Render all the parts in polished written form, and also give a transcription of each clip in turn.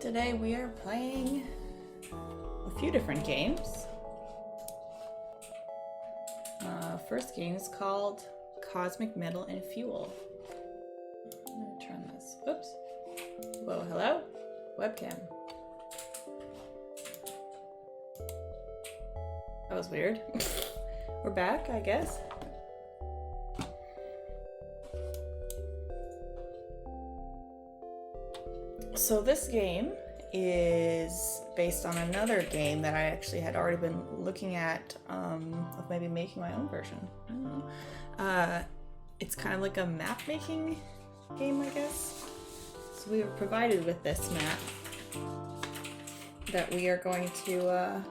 Today we are playing a few different games. First game is called Cosmic Metal and Fuel. I'm gonna turn this. Oops. Whoa, hello? Webcam. That was weird. We're back, I guess. So this game is based on another game that I actually had already been looking at, of maybe making my own version. I don't know. It's kind of like a map making game, I guess. So we were provided with this map that we are going to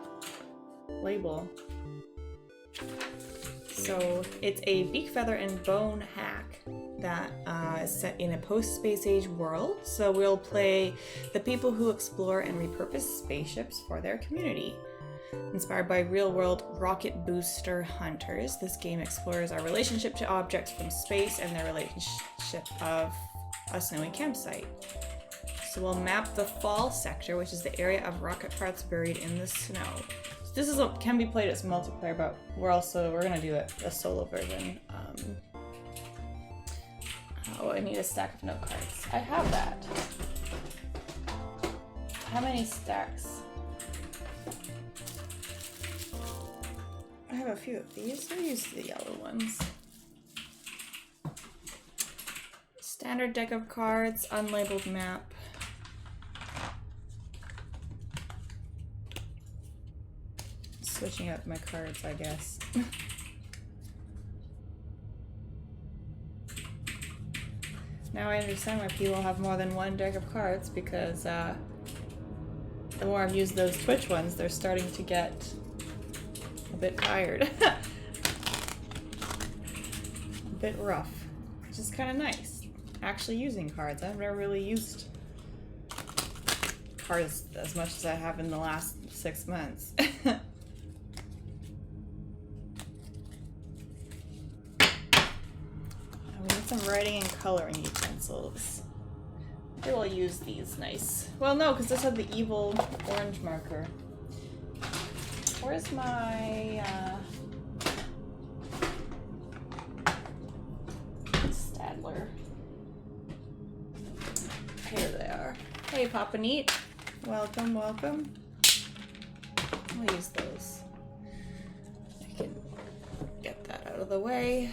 label. So it's a beak, feather, and bone hack that is set in a post-space age world. So we'll play the people who explore and repurpose spaceships for their community. Inspired by real-world rocket booster hunters, this game explores our relationship to objects from space and their relationship of a snowy campsite. So we'll map the fall sector, which is the area of rocket parts buried in the snow. So this can be played as multiplayer, but we're gonna do a solo version. Oh, I need a stack of note cards. I have that. How many stacks? I have a few of these. I'll use the yellow ones. Standard deck of cards, unlabeled map. Switching up my cards, I guess. Now I understand why people have more than one deck of cards, because the more I've used those Twitch ones, they're starting to get a bit tired. A bit rough, which is kind of nice. Actually using cards. I've never really used cards as much as I have in the last 6 months. Some writing and coloring utensils. Maybe we'll use these nice. Well, no, because this had the evil orange marker. Where's my Stadler? Here they are. Hey, Papa Neat. Welcome, welcome. We'll use those. I can get that out of the way.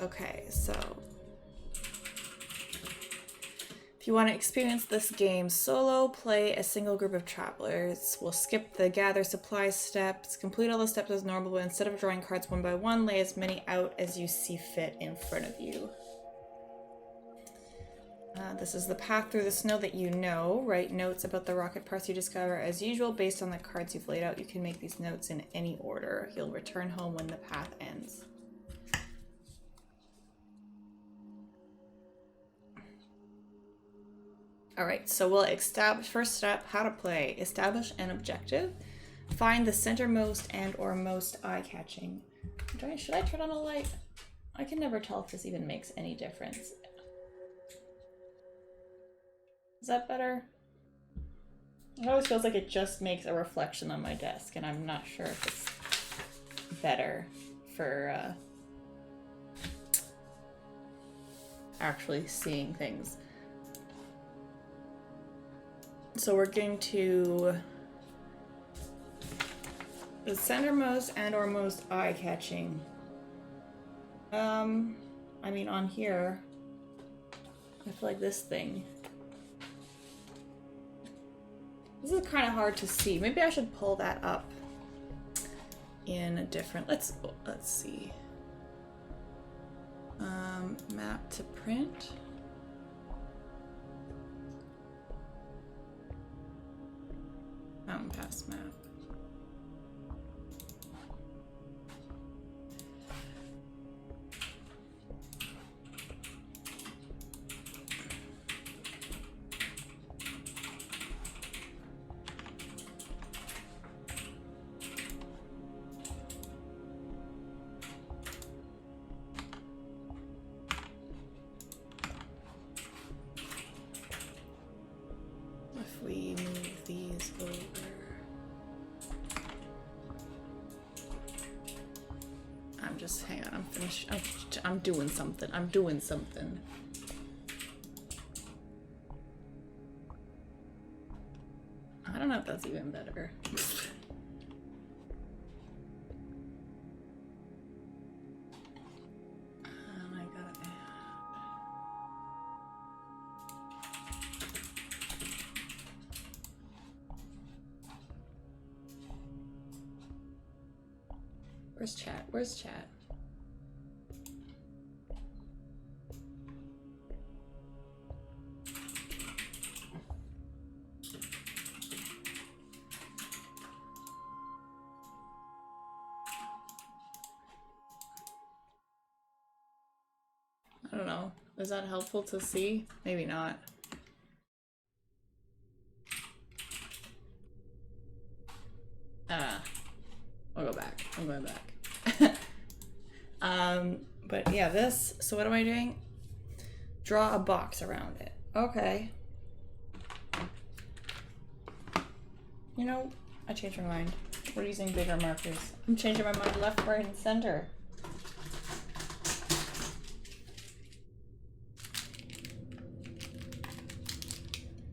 Okay, so if you want to experience this game solo, play a single group of travelers. We'll skip the gather supplies steps, complete all the steps as normal, but instead of drawing cards one by one, lay as many out as you see fit in front of you. This is the path through the snow that you know. Write notes about the rocket parts you discover as usual based on the cards you've laid out. You can make these notes in any order. You'll return home when the path ends. Alright, so we'll establish, first step, how to play. Establish an objective. Find the centermost and or most eye-catching. Should I turn on a light? I can never tell if this even makes any difference. Is that better? It always feels like it just makes a reflection on my desk, and I'm not sure if it's better for actually seeing things. So we're going to the centermost and or most eye-catching. I mean, on here, I feel like this thing. This is kind of hard to see. Maybe I should pull that up in a different. Let's see. Map to print. Mountain Pass map. just hang on. I'm finished. I'm doing something. I'm doing something. I don't know if that's even better. I gotta add. Where's chat? Where's chat? I don't know. Is that helpful to see? Maybe not. I'll go back. I'm going back. But yeah, this. So what am I doing? Draw a box around it. Okay. You know, I changed my mind. We're using bigger markers. I'm changing my mind left, right, and center.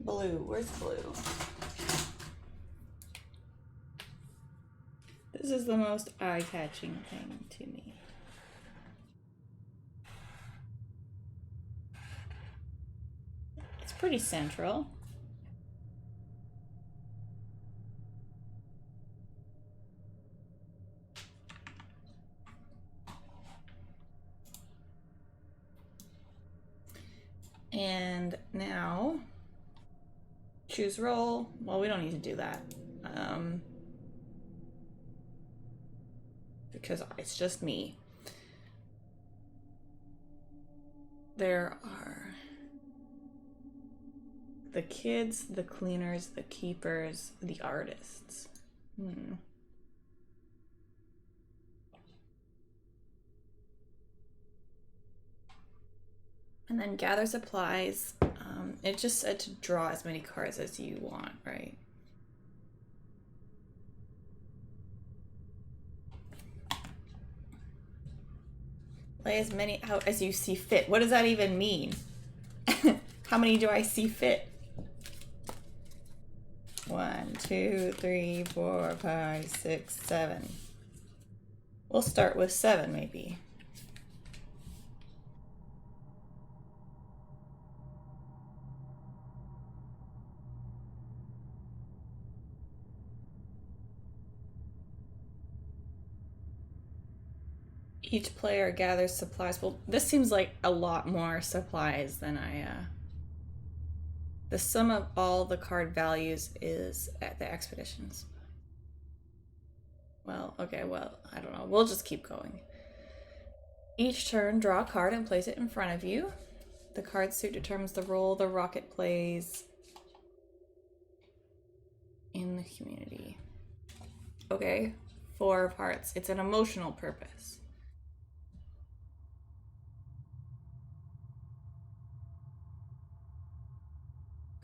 Blue. Where's blue? This is the most eye-catching thing to me. It's pretty central. And now, choose role. Well, we don't need to do that. Because it's just me. There are the kids, the cleaners, the keepers, the artists. And then gather supplies. It just said to draw as many cards as you want, right? Lay as many out as you see fit. What does that even mean? How many do I see fit? 1, 2, 3, 4, 5, 6, 7. We'll start with 7 maybe. Each player gathers supplies. Well, this seems like a lot more supplies than the sum of all the card values is at the expeditions. Well, okay, well, I don't know. We'll just keep going. Each turn, draw a card and place it in front of you. The card suit determines the role the rocket plays in the community. Okay, 4 parts. It's an emotional purpose.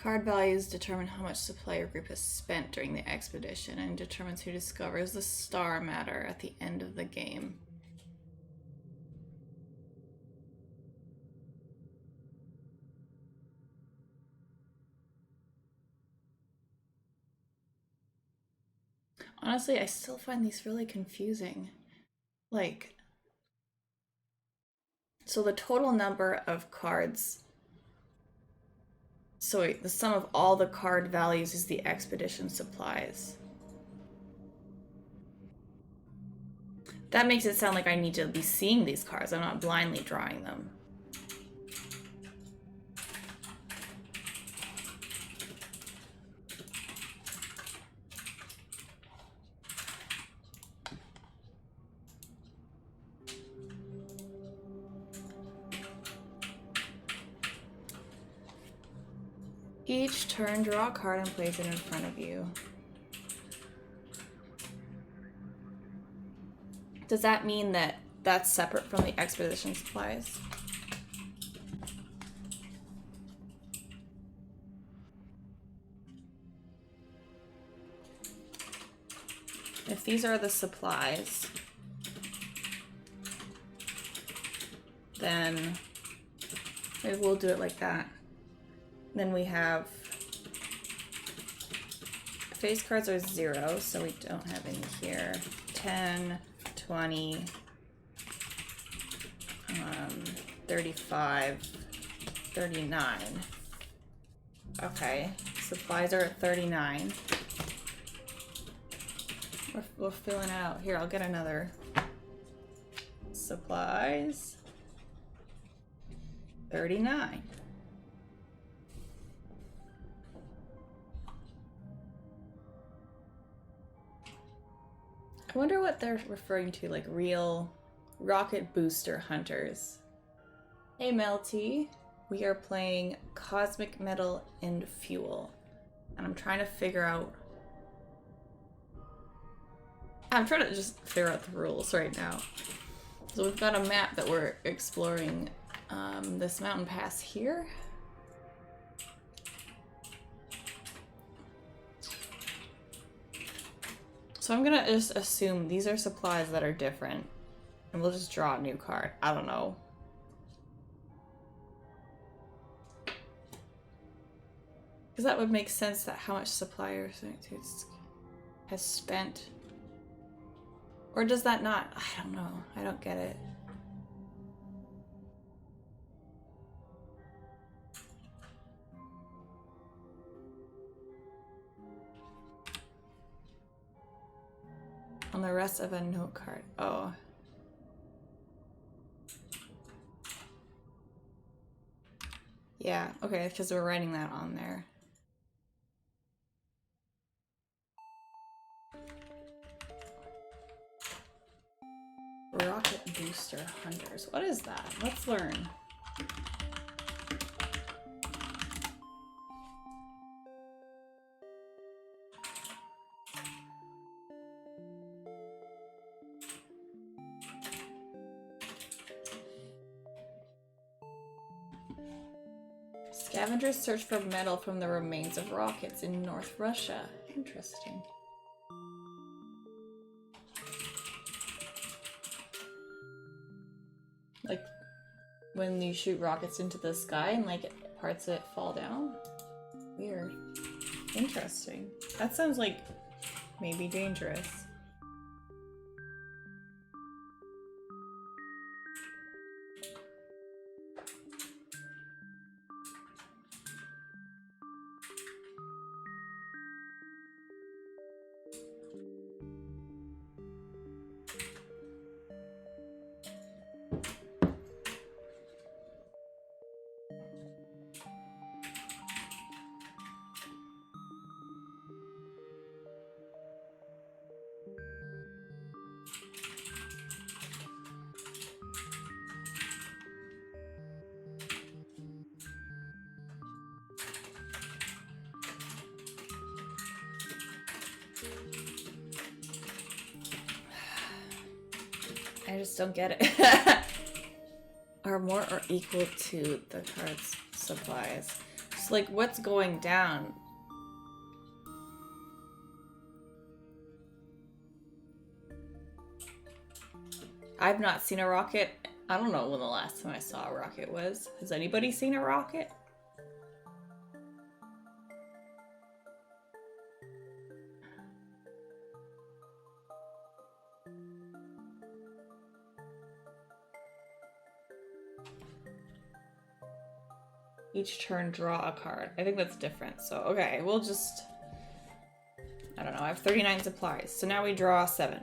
Card values determine how much supply your group has spent during the expedition and determines who discovers the star matter at the end of the game. Honestly, I still find these really confusing. Like, so the total number of cards. So wait, the sum of all the card values is the expedition supplies. That makes it sound like I need to be seeing these cards. I'm not blindly drawing them. Each turn, draw a card and place it in front of you. Does that mean that that's separate from the expedition supplies? If these are the supplies, then maybe we'll do it like that. Then we have face cards are 0, so we don't have any here. 10, 20, 35, 39. Okay, supplies are at 39. We're filling it out. Here, I'll get another. Supplies. 39. I wonder what they're referring to, like real rocket booster hunters. Hey Melty, we are playing Cosmic Metal and Fuel. And I'm trying to figure out... I'm trying to just figure out the rules right now. So we've got a map that we're exploring, this mountain pass here. So I'm gonna just assume these are supplies that are different, and we'll just draw a new card. I don't know. Because that would make sense that how much supplier has spent. Or does that not? I don't know. I don't get it. On the rest of a note card. Oh. Yeah, okay, because we're writing that on there. Rocket booster hunters. What is that? Let's learn. Scavengers search for metal from the remains of rockets in North Russia. Interesting. Like, when you shoot rockets into the sky and, like, parts of it fall down? Weird. Interesting. That sounds like maybe dangerous. I just don't get it. Are more or equal to the card's supplies. Just like, what's going down? I've not seen a rocket. I don't know when the last time I saw a rocket was. Has anybody seen a rocket? Each turn, draw a card. I think that's different. So, okay, we'll just... I don't know. I have 39 supplies. So now we draw 7.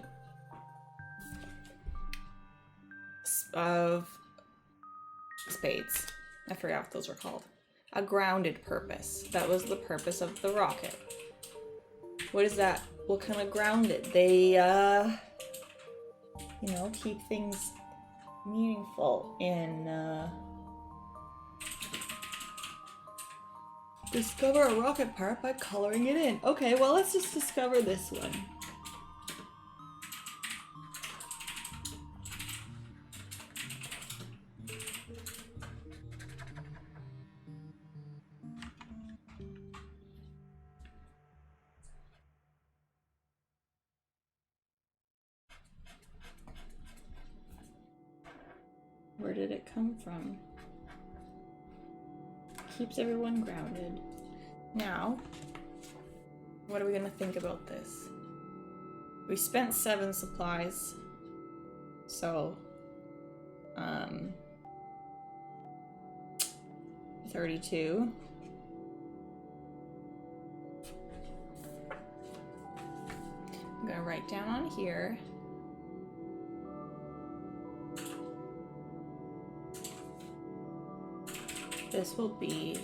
Of spades. I forgot what those were called. A grounded purpose. That was the purpose of the rocket. What is that? What kind of grounded? They, you know, keep things meaningful in, discover a rocket part by coloring it in. Okay, well, let's just discover this one. Where did it come from? Keeps everyone grounded. Now, what are we gonna think about this? We spent 7 supplies. So, 32. I'm gonna write down on here. This will be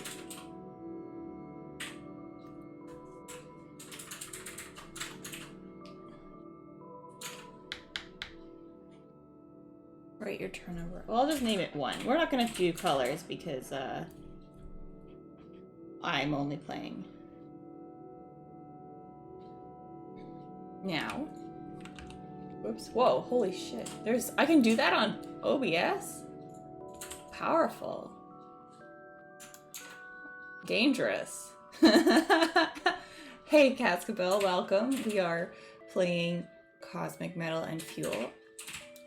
write your turnover. Well, I'll just name it 1. We're not gonna do colors because I'm only playing. Now. Whoops. Whoa, holy shit. I can do that on OBS? Powerful. Dangerous. Hey, Cascabel, welcome. We are playing Cosmic Metal and Fuel.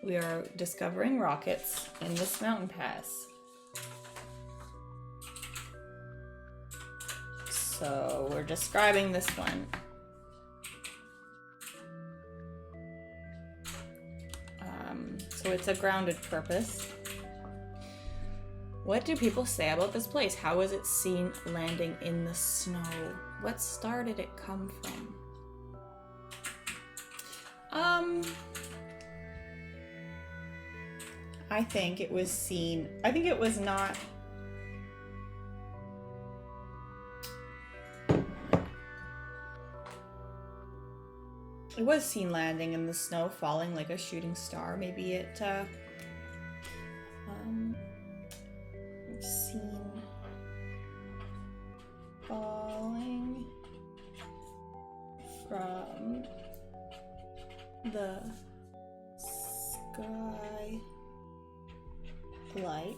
We are discovering rockets in this mountain pass. So we're describing this one. So it's a grounded purpose. What do people say about this place? How was it seen landing in the snow? What star did it come from? I think it was seen. I think it was not. It was seen landing in the snow, falling like a shooting star. Maybe it, seen falling from the sky like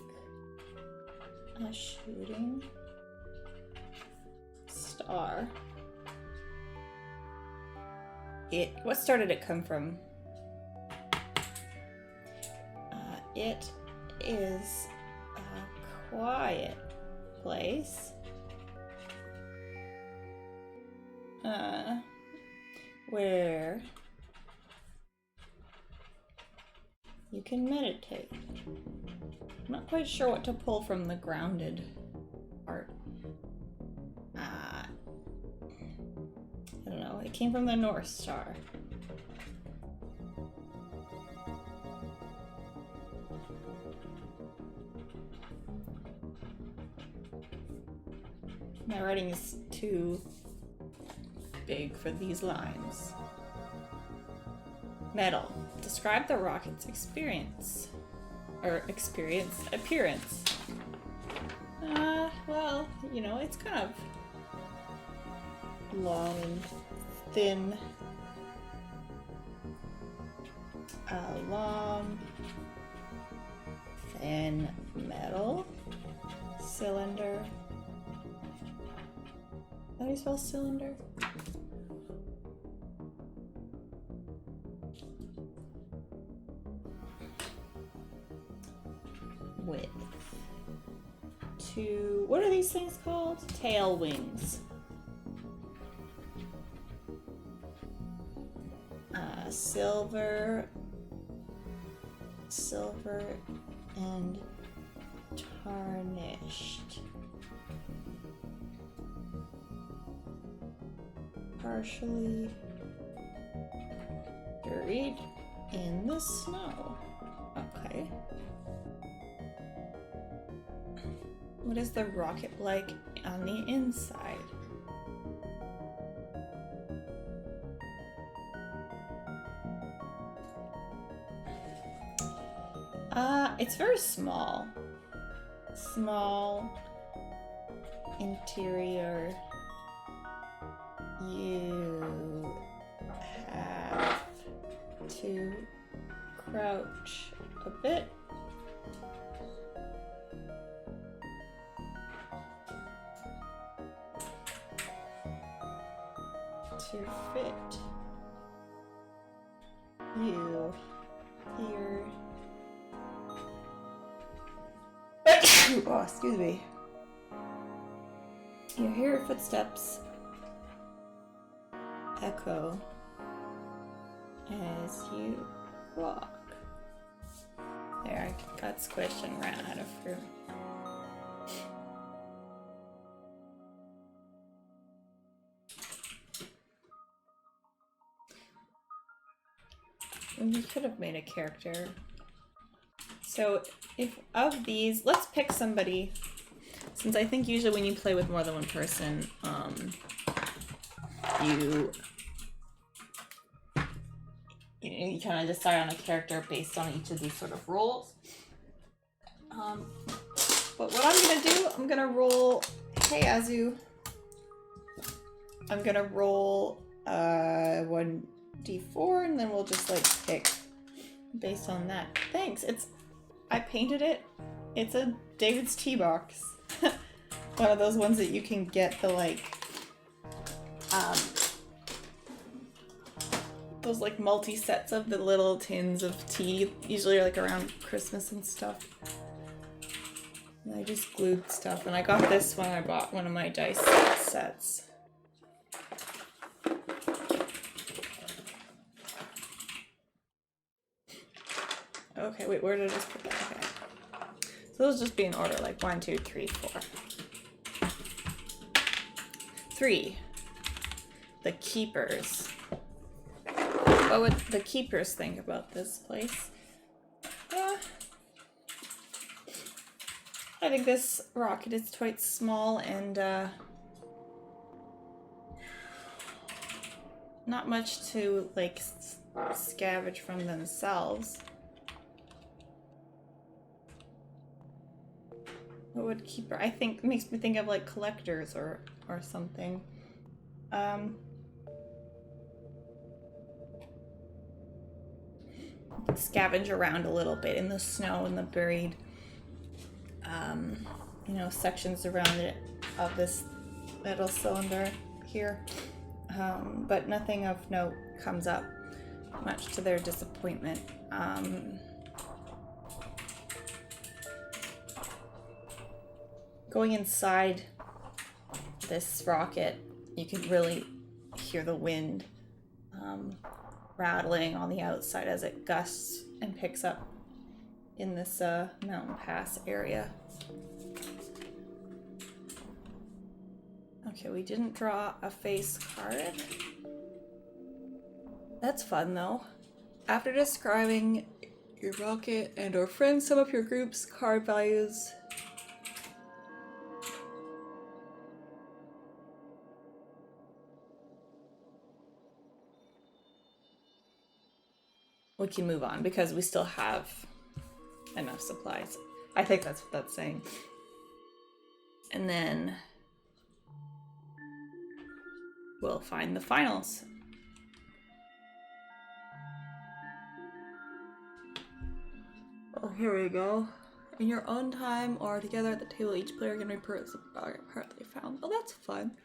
a shooting star. What star did it come from? It is a quiet place. Where you can meditate. I'm not quite sure what to pull from the grounded part. I don't know. It came from the North Star. My writing is too big for these lines. Metal. Describe the rocket's appearance. Well, you know, it's kind of long and thin. Long, thin metal cylinder. How do you spell cylinder? Width. What are these things called? Tail wings. Silver and tarnished. Partially buried in the snow. Okay. What is the rocket like on the inside? It's very small. Small interior. You have to crouch a bit. To fit you here Ooh, oh, excuse me. You hear your footsteps echo as you walk. There, I got squished and ran out of room. We could have made a character. So, if of these, let's pick somebody. Since I think usually when you play with more than one person, you kind of decide on a character based on each of these sort of roles. But what I'm gonna do, I'm gonna roll. Hey, Azu. I'm gonna roll 1d4, and then we'll just like pick based on that. Thanks. I painted it. It's a David's tea box. One of those ones that you can get the like those like multi-sets of the little tins of tea, usually like around Christmas and stuff. And I just glued stuff, and I got this when I bought one of my dice sets. Okay, wait, where did I just put that? Okay. So those just be in order, like 1, 2, 3, 4. 3. The Keepers. What would the Keepers think about this place? I think this rocket is quite small and not much to like scavenge from themselves. What would Keeper? I think makes me think of like collectors or something. Scavenge around a little bit in the snow and the buried, sections around it of this metal cylinder here. But nothing of note comes up, much to their disappointment. Going inside this rocket, you can really hear the wind rattling on the outside as it gusts and picks up in this mountain pass area. Okay, we didn't draw a face card. That's fun though. After describing your rocket and or friends, sum up your group's card values. We can move on because we still have enough supplies. I think that's what that's saying. And then we'll find the finals. Oh, here we go. In your own time or together at the table, each player can report the part they found. Oh, that's fun.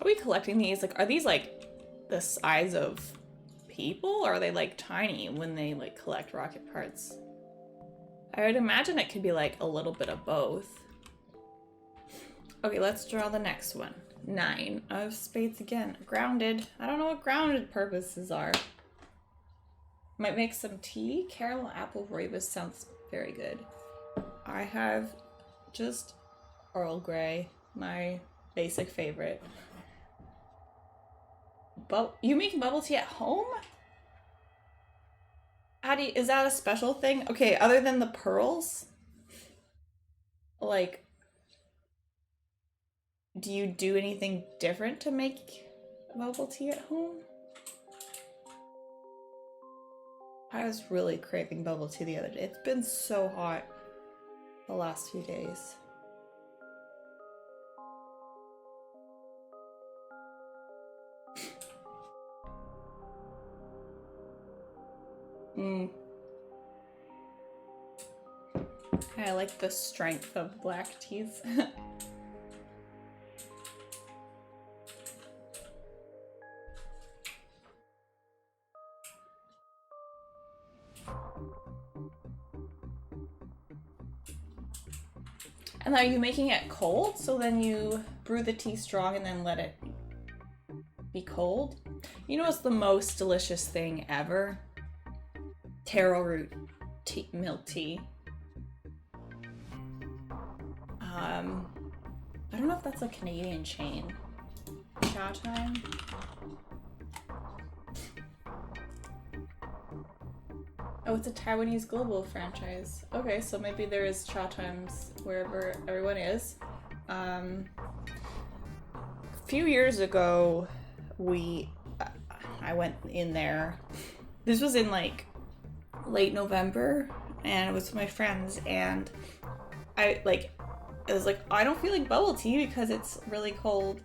Are we collecting these? Like, are these like the size of people, or are they like tiny when they like collect rocket parts? I would imagine it could be like a little bit of both. Okay, let's draw the next one. 9 of spades again. Grounded. I don't know what grounded purposes are. Might make some tea. Caramel apple rooibos sounds very good. I have just Earl Grey, my basic favorite. But you make bubble tea at home? Is that a special thing? Okay, other than the pearls, like, do you do anything different to make bubble tea at home? I was really craving bubble tea the other day. It's been so hot the last few days. I like the strength of black teas. And are you making it cold? So then you brew the tea strong and then let it be cold? You know what's the most delicious thing ever? Taro root tea, milk tea. I don't know if that's a Canadian chain. Cha Time? Oh, it's a Taiwanese global franchise. Okay, so maybe there is Cha Times wherever everyone is. A few years ago, I went in there. This was in like late November, and it was with my friends, and I was like, I don't feel like bubble tea because it's really cold.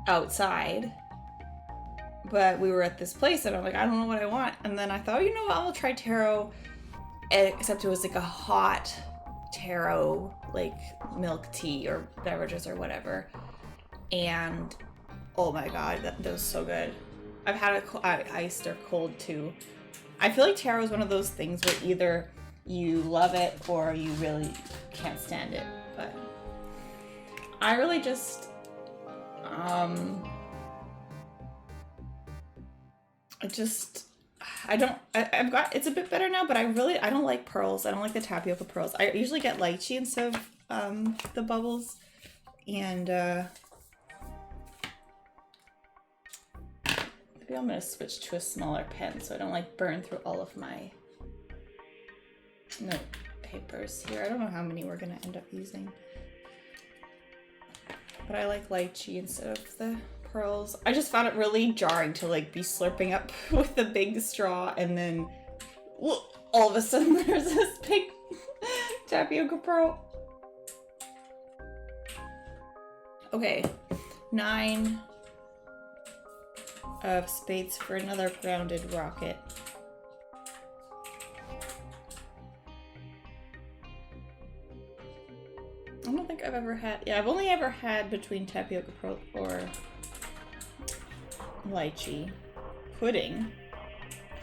Outside. But we were at this place and I'm like, I don't know what I want. And then I thought, you know what, I'll try taro. Except it was like a hot taro, like milk tea or beverages or whatever. And oh my god, that was so good. I've had it iced or cold too. I feel like taro is one of those things where either you love it or you really can't stand it. But I really just, I've got, it's a bit better now, but I don't like pearls. I don't like the tapioca pearls. I usually get lychee instead of the bubbles. And maybe I'm gonna switch to a smaller pen so I don't like burn through all of my note papers here. I don't know how many we're gonna end up using. But I like lychee instead of the pearls. I just found it really jarring to like be slurping up with the big straw and then all of a sudden there's this big tapioca pearl. Okay, 9 of spades for another grounded rocket. I don't think I've ever had, yeah, I've only ever had between tapioca pearl or lychee. Pudding?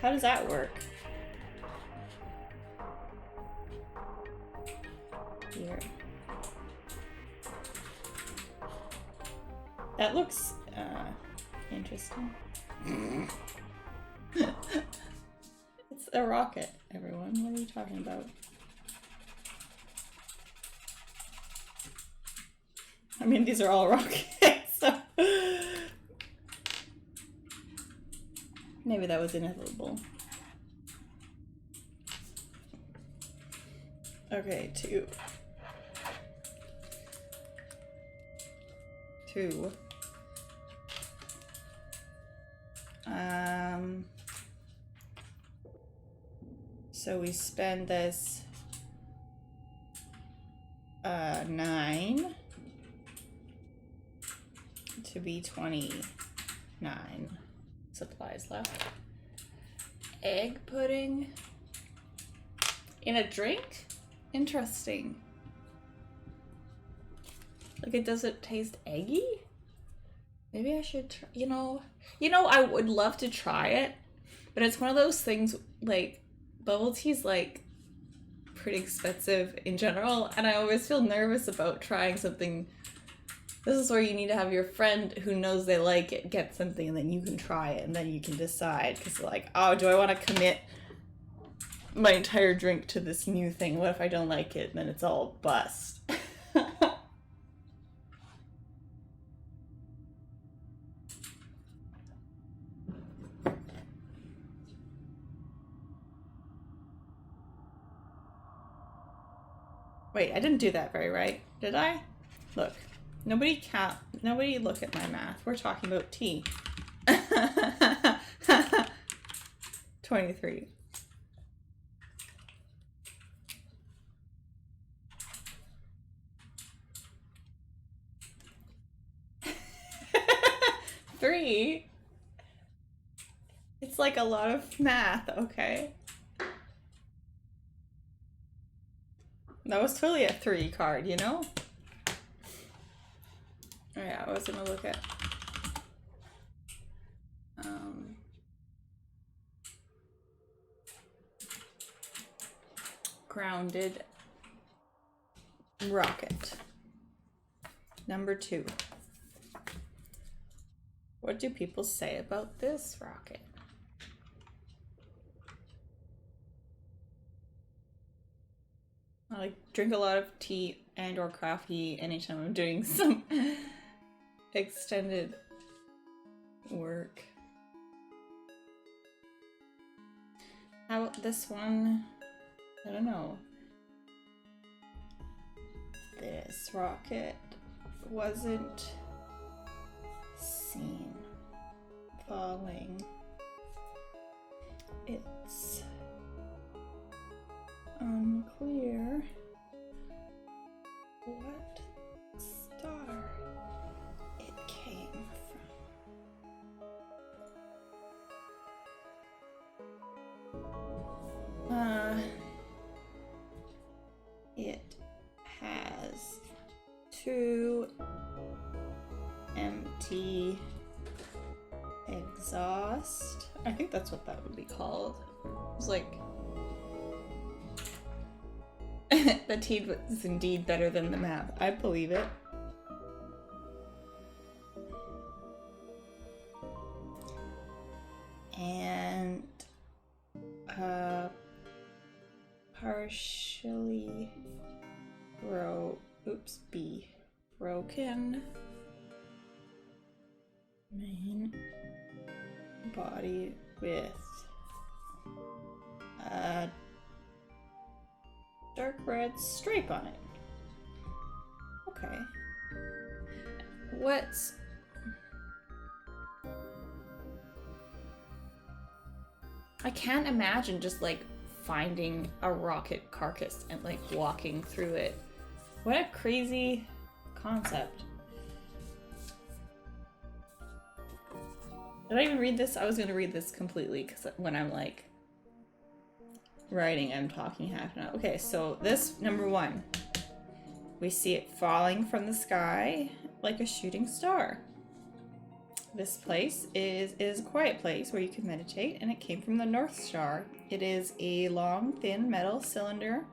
How does that work? Here. That looks interesting. It's a rocket, everyone. What are you talking about? I mean, these are all rockets, so maybe that was inevitable. Okay, 2. So we spend this 9 to be 29 supplies left. Egg pudding in a drink? Interesting. Like, it doesn't taste eggy? Maybe I should try, you know, I would love to try it, but it's one of those things, like, bubble tea's, like, pretty expensive in general, and I always feel nervous about trying something. This is where you need to have your friend who knows they like it get something, and then you can try it, and then you can decide, because, like, oh, do I want to commit my entire drink to this new thing? What if I don't like it, and then it's all bust? Wait, I didn't do that very right, did I? Look, nobody look at my math. We're talking about tea. 23. Three? It's like a lot of math, okay. That was totally a 3 card, you know? Oh yeah, I was gonna look at grounded rocket. Number 2. What do people say about this rocket? I like drink a lot of tea and or coffee anytime I'm doing some extended work. How about this one? I don't know. This rocket wasn't seen falling. It's unclear what star it came from. It has 2 empty exhaust. I think that's what that would be called. It's like the tea was indeed better than the math. I believe it. And partially broken main body with a dark red stripe on it. Okay. What's... I can't imagine just like finding a rocket carcass and like walking through it. What a crazy concept. Did I even read this? I was gonna read this completely because when I'm like writing, I'm talking half an hour. Okay, so this, number 1. We see it falling from the sky like a shooting star. This place is a quiet place where you can meditate, and it came from the North Star. It is a long, thin metal cylinder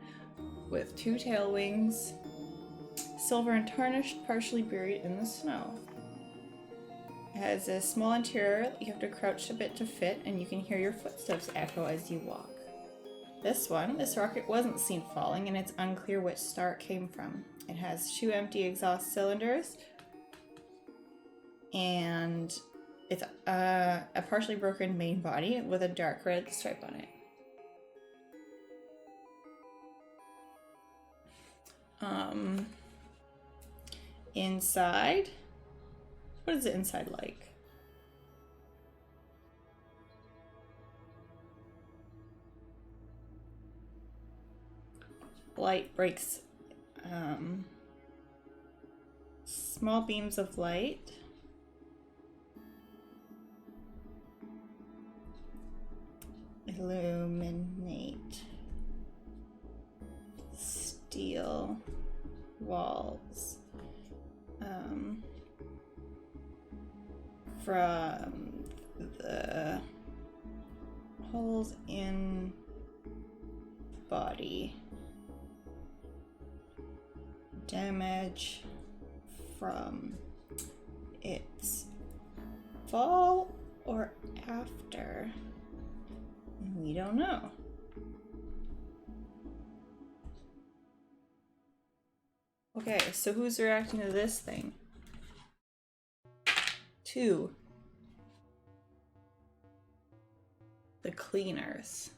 with 2 tail wings, silver and tarnished, partially buried in the snow. It has a small interior that you have to crouch a bit to fit, and you can hear your footsteps echo as you walk. This rocket wasn't seen falling, and it's unclear which star it came from. It has 2 empty exhaust cylinders, and it's a partially broken main body with a dark red stripe on it. Inside, what is the inside like? Light breaks, small beams of light. Illuminate steel walls from the holes in body. Damage from its fall or after? We don't know. Okay, so who's reacting to this thing? 2. The cleaners.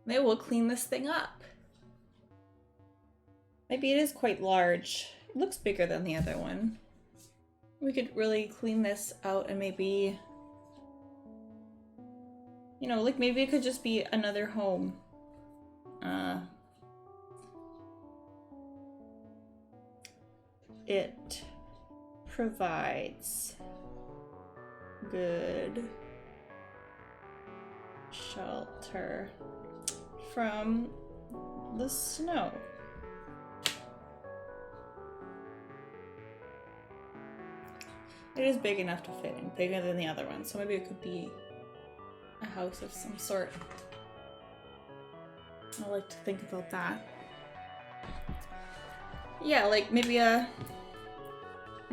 They will clean this thing up. Maybe it is quite large. It looks bigger than the other one. We could really clean this out and maybe, you know, like maybe it could just be another home. It provides good shelter from the snow. It is big enough to fit in, bigger than the other one, so maybe it could be a house of some sort. I like to think about that. Yeah, like maybe a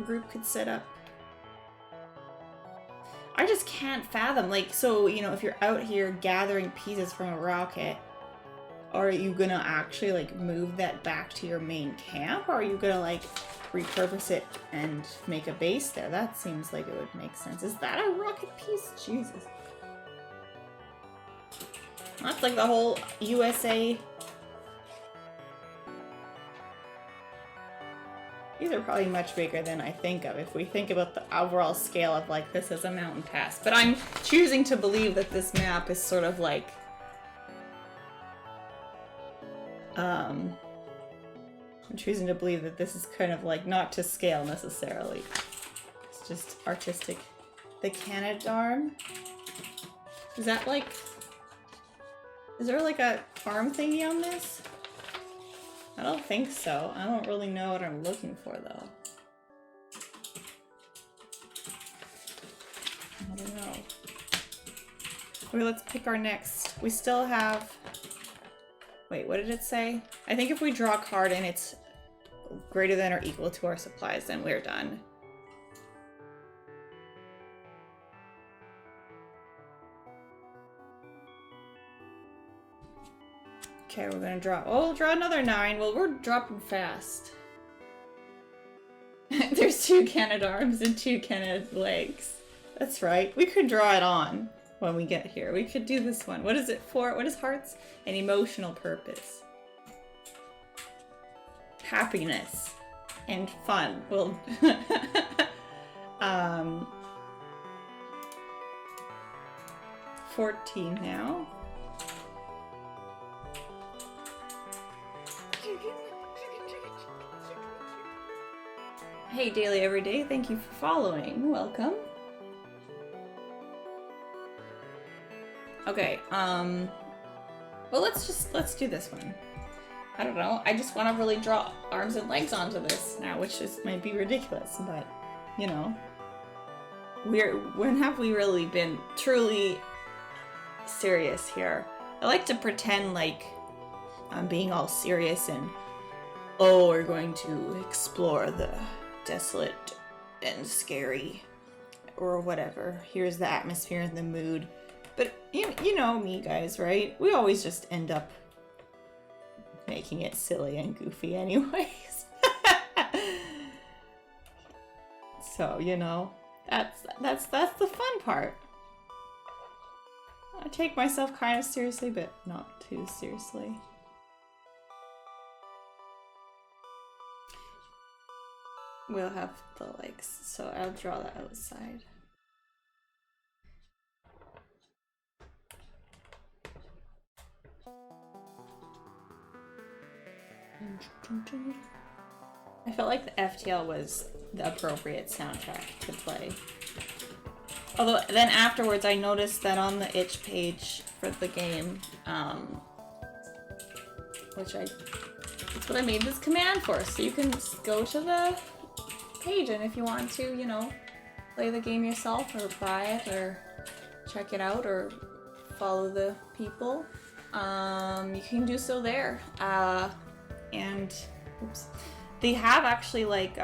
group could set up. I just can't fathom, like, so, you know, if you're out here gathering pieces from a rocket, are you gonna actually, like, move that back to your main camp? Or are you gonna, like, repurpose it and make a base there? That seems like it would make sense. Is that a rocket piece? Jesus. That's like the whole USA. These are probably much bigger than I think of if we think about the overall scale of like this as a mountain pass. But I'm choosing to believe that this map is sort of like I'm choosing to believe that this is kind of like not to scale necessarily. It's just artistic. The Canadarm? Is that like... Is there like a arm thingy on this? I don't think so. I don't really know what I'm looking for though. I don't know. Okay, let's pick our next. We still have... Wait, what did it say? I think if we draw a card and it's greater than or equal to our supplies, then we're done. Okay, we're gonna draw. Oh, we'll draw another 9. Well, we're dropping fast. There's 2 Canadarms and 2 Canada legs. That's right. We could draw it on when we get here. We could do this one. What is it for? What is hearts? An emotional purpose. Happiness. And fun. Well, 14 now. Hey, Daily Everyday, thank you for following. Welcome. Okay, well, let's do this one. I don't know, I just want to really draw arms and legs onto this now, which might be ridiculous, but, you know. When have we really been truly serious here? I like to pretend like I'm being all serious and, oh, we're going to explore the desolate and scary or whatever. Here's the atmosphere and the mood. But you know me, guys, right? We always just end up making it silly and goofy anyways. So, you know, that's the fun part. I take myself kind of seriously, but not too seriously. We'll have the legs, so I'll draw that outside. I felt like the FTL was the appropriate soundtrack to play. Although then afterwards I noticed that on the itch page for the game, that's what I made this command for, so you can go to the page and if you want to, you know, play the game yourself or buy it or check it out or follow the people, you can do so there. And oops, they have actually like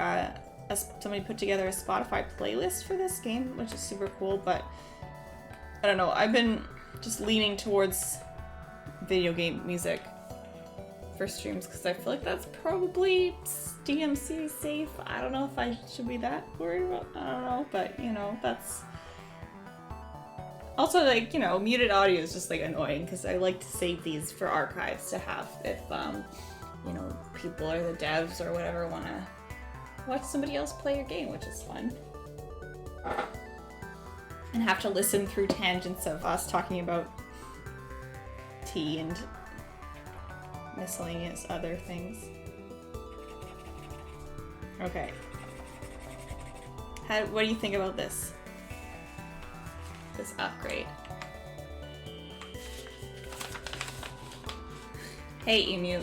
somebody put together a Spotify playlist for this game, which is super cool. But I don't know, I've been just leaning towards video game music for streams because I feel like that's probably DMC safe. I don't know if I should be that worried about, I don't know, but you know, that's also like, you know, muted audio is just like annoying because I like to save these for archives to have if you know, people or the devs or whatever want to watch somebody else play your game, which is fun. And have to listen through tangents of us talking about tea and miscellaneous other things. Okay. What do you think about this? This upgrade. Hey, Emu.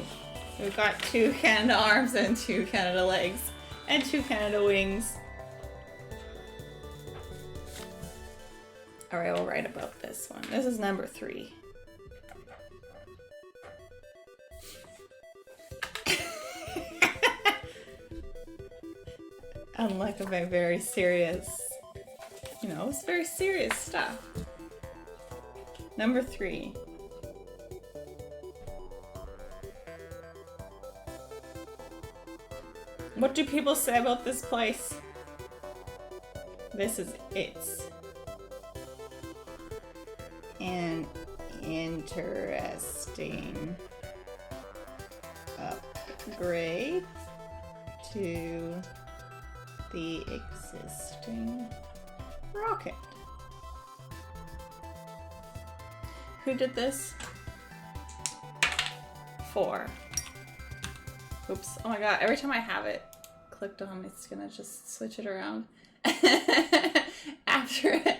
We've got 2 Canada arms and 2 Canada legs. And 2 Canada wings. Alright, we'll write about this one. This is number 3. Unlike a very serious, you know, it's very serious stuff. Number 3. What do people say about this place? This is an interesting upgrade to the existing rocket. Who did this? 4. Oops. Oh my god, every time I have it clicked on, it's gonna just switch it around after it.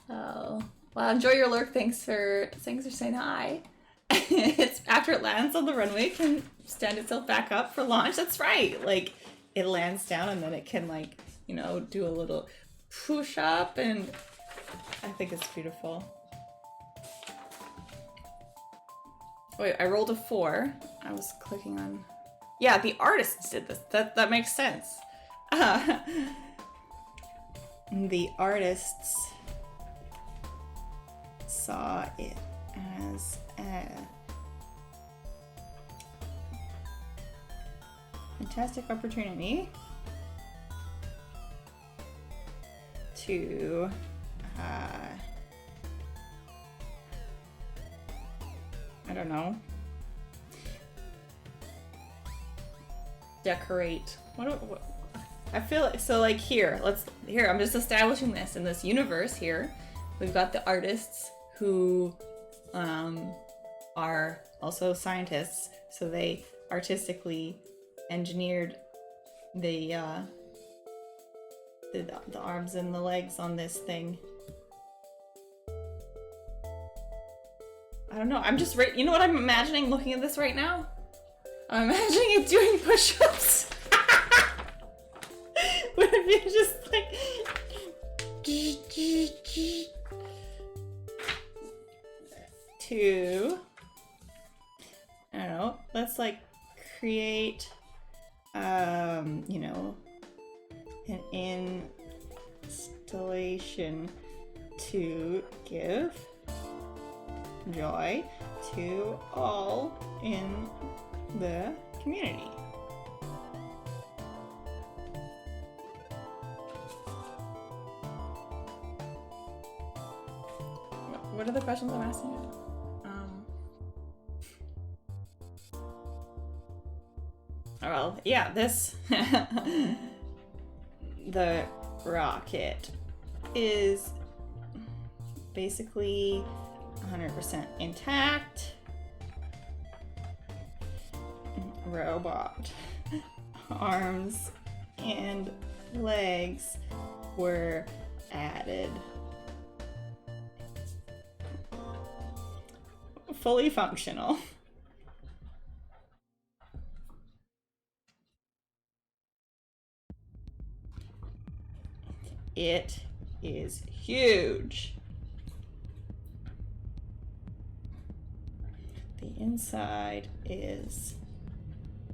Oh. Well, enjoy your lurk. Thanks for saying hi. It's after it lands on the runway, it can stand itself back up for launch. That's right. Like, it lands down and then it can, like, you know, do a little push up, and I think it's beautiful. Wait, I rolled a 4. I was clicking on... Yeah, the artists did this. That makes sense. The artists saw it as a fantastic opportunity to I don't know, decorate. What I feel like, so like here I'm just establishing this in this universe here. We've got the artists who are also scientists, so they artistically engineered the arms and the legs on this thing. I don't know. I'm just you know what I'm imagining looking at this right now? I'm imagining it doing push-ups. What if you just like 2. I don't know. Let's like create you know, an installation to give joy to all in the community. What are the questions I'm asking you? Well, yeah, this the rocket is basically 100% intact. Robot arms and legs were added. Fully functional. It is huge. The inside is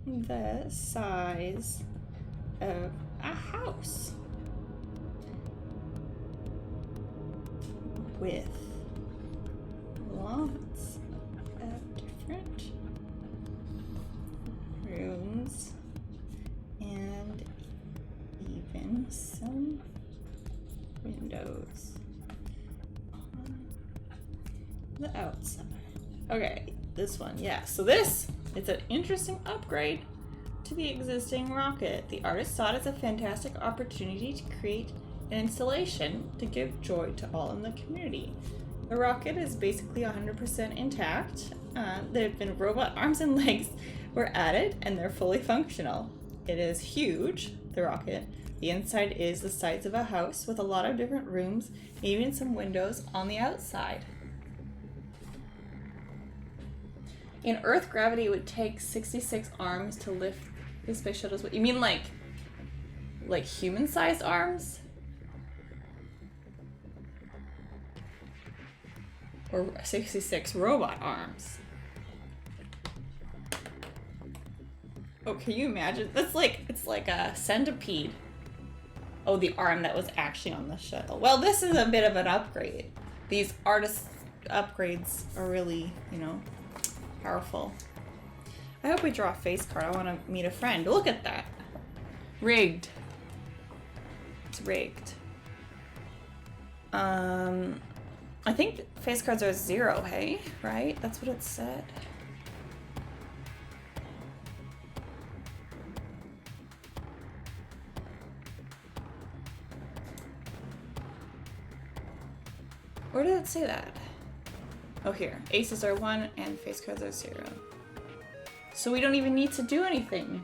the size of a house with lots of different rooms and even some windows on the outside. Okay, this one, yeah. So this, it's an interesting upgrade to the existing rocket. The artist saw it as a fantastic opportunity to create an installation to give joy to all in the community. The rocket is basically 100% intact. There have been robot arms and legs were added, and they're fully functional. It is huge, the rocket. The inside is the size of a house with a lot of different rooms, even some windows on the outside. In Earth, gravity would take 66 arms to lift the space shuttles. You mean like human-sized arms? Or 66 robot arms? Oh, can you imagine? That's like, it's like a centipede. Oh, the arm that was actually on the shuttle. Well, this is a bit of an upgrade. These artist upgrades are really, you know, powerful. I hope we draw a face card. I want to meet a friend. Look at that. Rigged. It's rigged. I think face cards are 0, hey? Right? That's what it said. Where did it say that? Oh, here. Aces are 1 and face cards are 0. So we don't even need to do anything.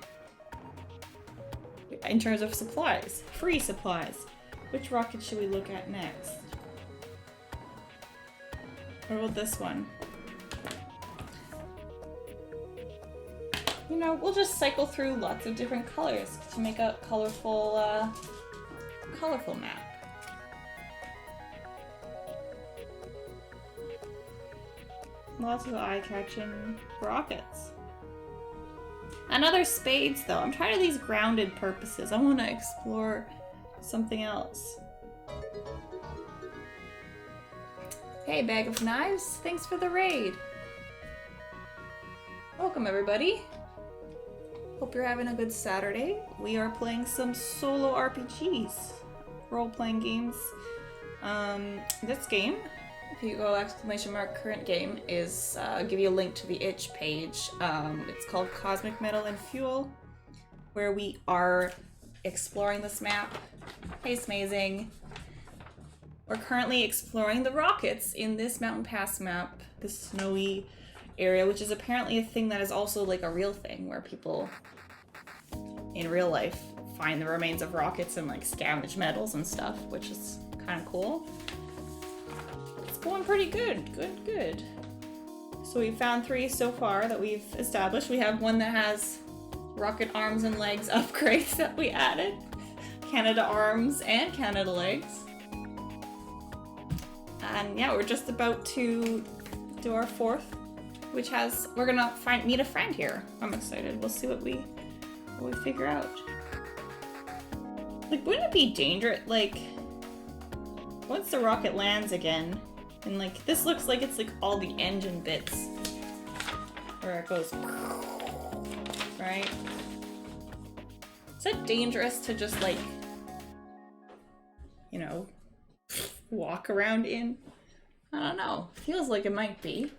In terms of supplies. Free supplies. Which rocket should we look at next? What about this one? You know, we'll just cycle through lots of different colors to make a colorful, colorful map. Lots of eye-catching rockets. And other spades, though. I'm tired of these grounded purposes. I want to explore something else. Hey, Bag of Knives. Thanks for the raid. Welcome, everybody. Hope you're having a good Saturday. We are playing some solo RPGs. Role-playing games. This game, if you go !current game, is I'll give you a link to the itch page. It's called Cosmic Metal and Fuel, where we are exploring this map. Hey, Smazing. We're currently exploring the rockets in this Mountain Pass map, the snowy area, which is apparently a thing that is also like a real thing, where people in real life find the remains of rockets and like scavenge metals and stuff, which is kind of cool. It's going pretty good. Good. So we found 3 so far that we've established. We have one that has rocket arms and legs upgrades that we added. Canada arms and Canada legs. And yeah, we're just about to do our 4th, which has, we're gonna meet a friend here. I'm excited. We'll see what we figure out. Like, wouldn't it be dangerous, like, once the rocket lands again, and like, this looks like it's like all the engine bits, where it goes, right? Is it dangerous to just like, you know, walk around in? I don't know. Feels like it might be.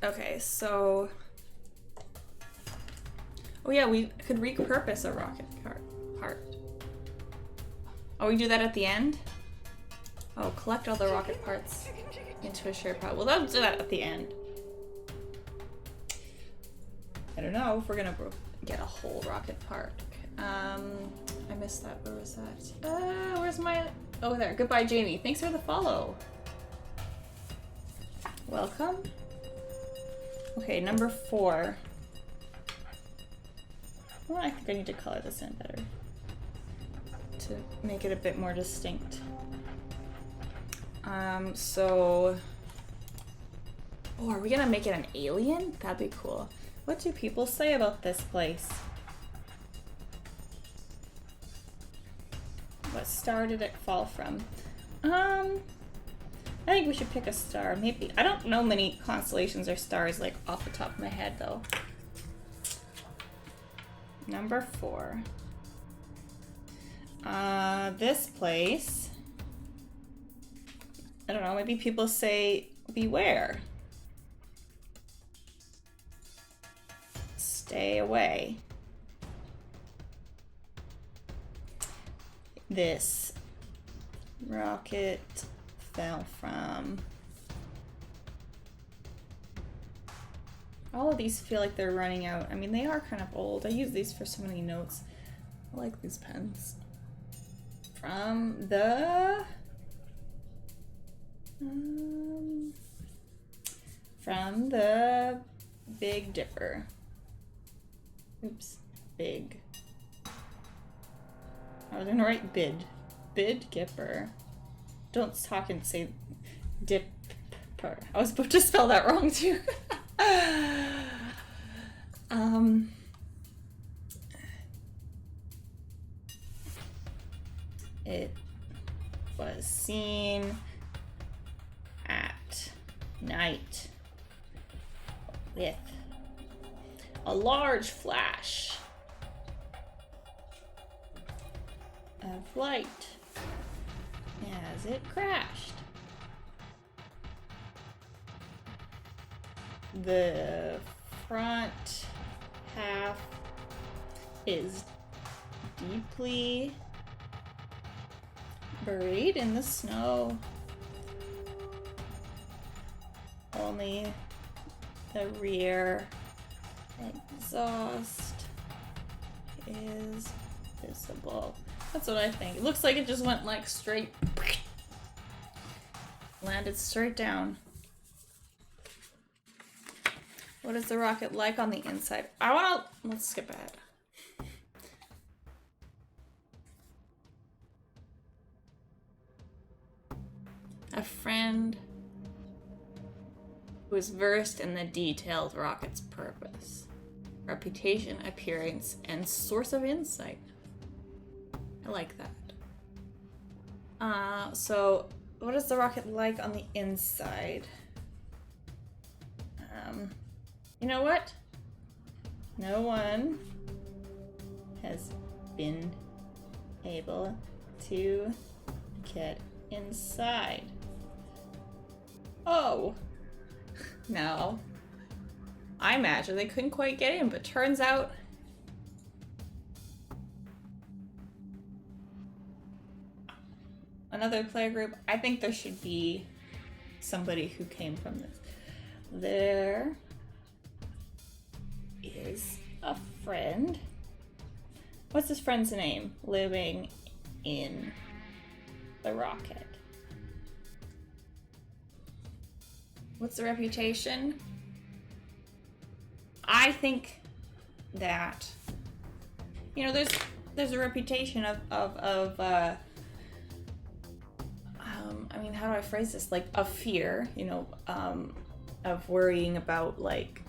Okay, so... Oh yeah, we could repurpose a rocket part. Oh, we do that at the end? Oh, collect all the rocket parts into a shared pile. Well, let's do that at the end. I don't know if we're gonna get a whole rocket part. I missed that. Where was that? Where's my... Oh, there. Goodbye, Jamie. Thanks for the follow. Welcome. Okay, number 4. Well, I think I need to color this in better to make it a bit more distinct. So... Oh, are we gonna make it an alien? That'd be cool. What do people say about this place? What star did it fall from? I think we should pick a star. Maybe. I don't know many constellations or stars, like, off the top of my head, though. Number 4. This place. I don't know, maybe people say, beware. Stay away. This rocket fell from... All of these feel like they're running out. I mean, they are kind of old. I use these for so many notes. I like these pens. From the... from the Big Dipper. Oops. Big. I was gonna write bid. Bid Gipper. Don't talk and say dipper. I was about to spell that wrong too. It was seen at night with a large flash of light as it crashed. The front half is deeply buried in the snow. Only the rear exhaust is visible. That's what I think. It looks like it just went like straight, landed straight down. What is the rocket like on the inside? Let's skip ahead. A friend who is versed in the detailed rocket's purpose, reputation, appearance, and source of insight. I like that. So what is the rocket like on the inside? You know what? No one has been able to get inside. Oh, no. I imagine they couldn't quite get in, but turns out another player group. I think there should be somebody who came from this. There is a friend. What's his friend's name? Living in the rocket. What's the reputation? I think that, you know, there's a reputation of I mean, how do I phrase this? Like, of fear, you know, of worrying about, like,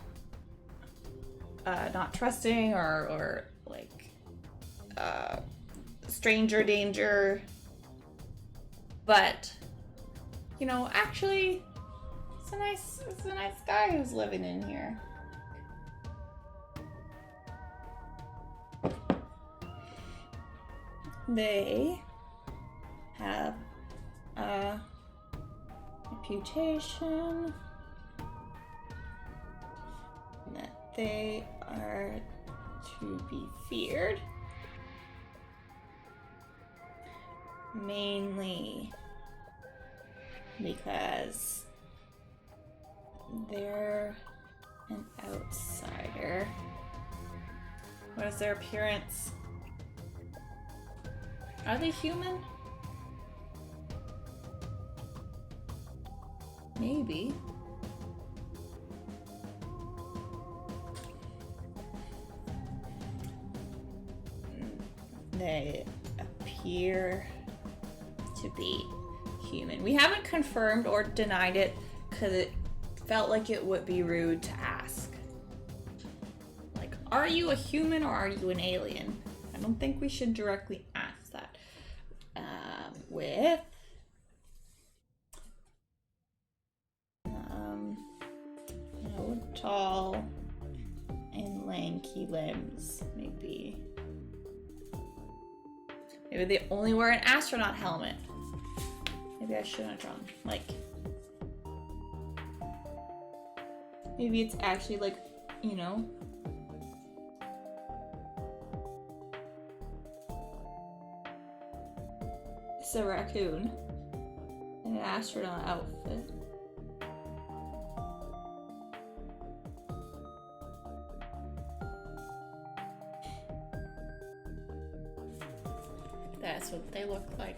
not trusting or like, stranger danger. But, you know, actually, it's a nice guy who's living in here. They have a reputation that they are to be feared, mainly because they're an outsider. What is their appearance? Are they human? Maybe. They appear to be human. We haven't confirmed or denied it because it felt like it would be rude to ask. Like, are you a human or are you an alien? I don't think we should directly ask that. With no tall and lanky limbs, maybe. Maybe they only wear an astronaut helmet. Maybe I shouldn't have drawn, like, maybe it's actually like, you know, it's a raccoon in an astronaut outfit. That's what they look like.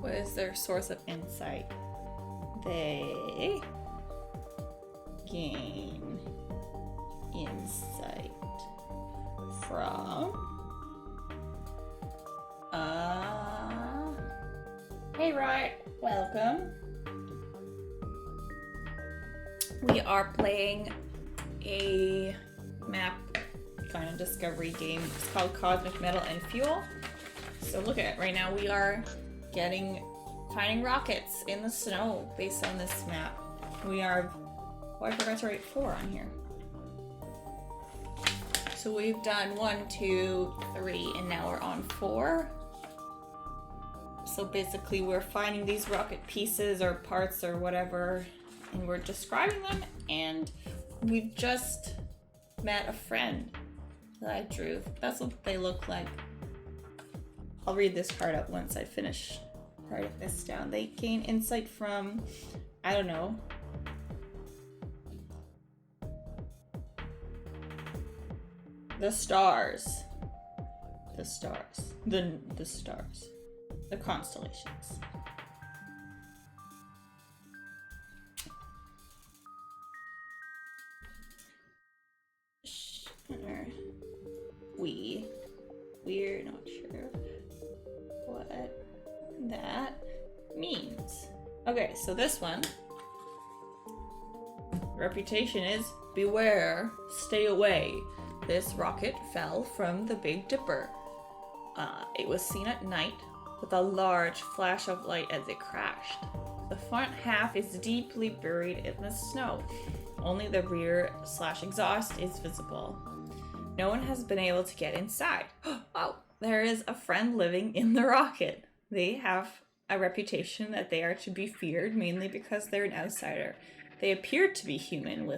What is their source of insight? They gain insight from hey Ryan, welcome. We are playing a map kind of discovery game. It's called Cosmic Metal and Fuel. So look at it right now. We are finding rockets in the snow based on this map. We are, oh, I forgot to write 4 on here. So we've done 1, 2, 3, and now we're on 4. So basically we're finding these rocket pieces or parts or whatever, and we're describing them, and we've just met a friend that I drew. That's what they look like. I'll read this card out once I finish writing this down. They gain insight from, I don't know, the stars. The stars. The stars. The constellations. We're not sure what that means. Okay, so this one, reputation is beware, stay away. This rocket fell from the Big Dipper. It was seen at night with a large flash of light as it crashed. The front half is deeply buried in the snow. Only the rear/exhaust is visible. No one has been able to get inside. Oh, there is a friend living in the rocket. They have a reputation that they are to be feared, mainly because they're an outsider. They appear to be human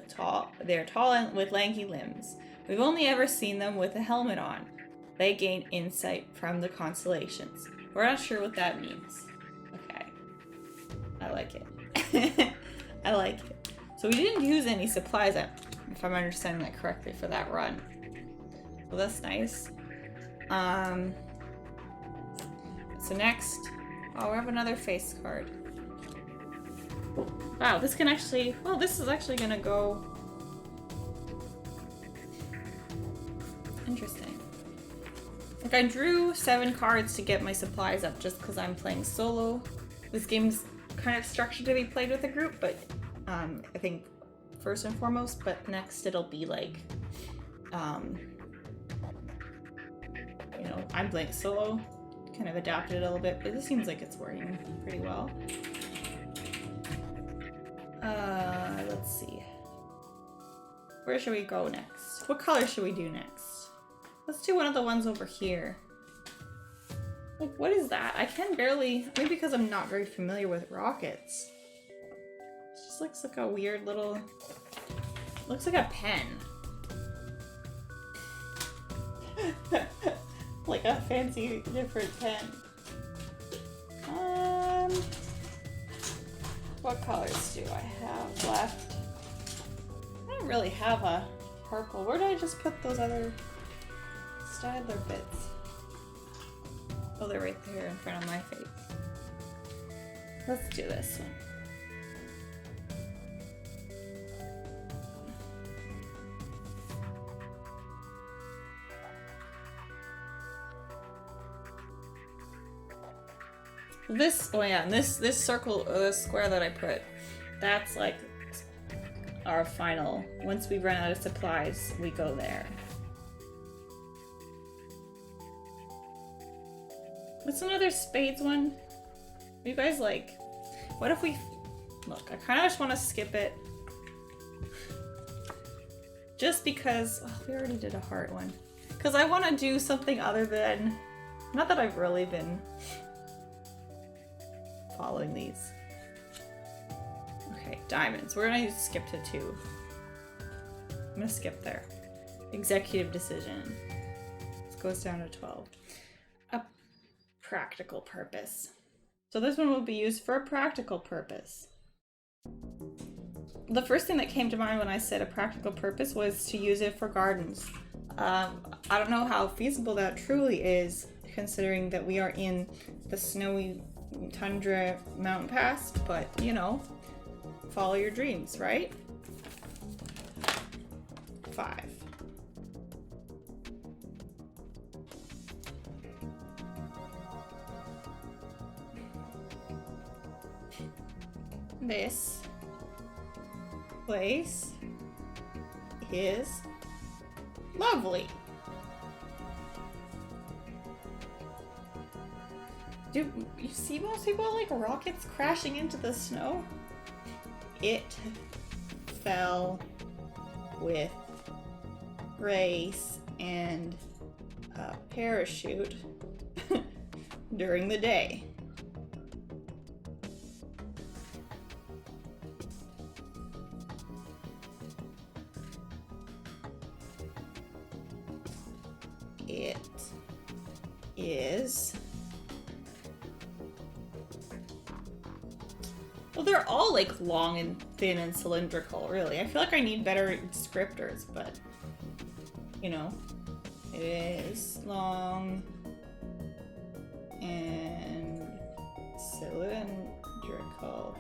they're tall and with lanky limbs. We've only ever seen them with a helmet on. They gain insight from the constellations. We're not sure what that means. Okay. I like it. I like it. So we didn't use any supplies, if I'm understanding that correctly, for that run. Well, that's nice. So next, oh, we have another face card. Wow, this can actually, well, this is actually gonna go. Interesting. Like, I drew 7 cards to get my supplies up just because I'm playing solo. This game's kind of structured to be played with a group, but I think first and foremost, but next it'll be like, you know, I'm playing solo, kind of adapted it a little bit, but this seems like it's working pretty well. Let's see. Where should we go next? What color should we do next? Let's do one of the ones over here. Like, what is that? I can barely, maybe because I'm not very familiar with rockets. It just looks like a weird little, looks like a pen. Like a fancy different pen. What colors do I have left? I don't really have a purple. Where did I just put those other Stadler bits? Oh, they're right there in front of my face. Let's do this one. This, oh yeah, and this circle, this square that I put, that's like our final, once we run out of supplies, we go there. What's another spades one? You guys like, what if we, look, I kind of just want to skip it. Just because, oh, we already did a heart one. Because I want to do something other than, not that I've really been following these. Okay, diamonds. We're gonna skip to 2. I'm gonna skip there. Executive decision. This goes down to 12. A practical purpose. So this one will be used for a practical purpose. The first thing that came to mind when I said a practical purpose was to use it for gardens. I don't know how feasible that truly is, considering that we are in the snowy Tundra Mountain Pass, but you know, follow your dreams, right? 5. This place is lovely. Do you see most people like rockets crashing into the snow? It fell with grace and a parachute during the day. It is... Well, they're all like long and thin and cylindrical, really. I feel like I need better descriptors, but you know, it is long and cylindrical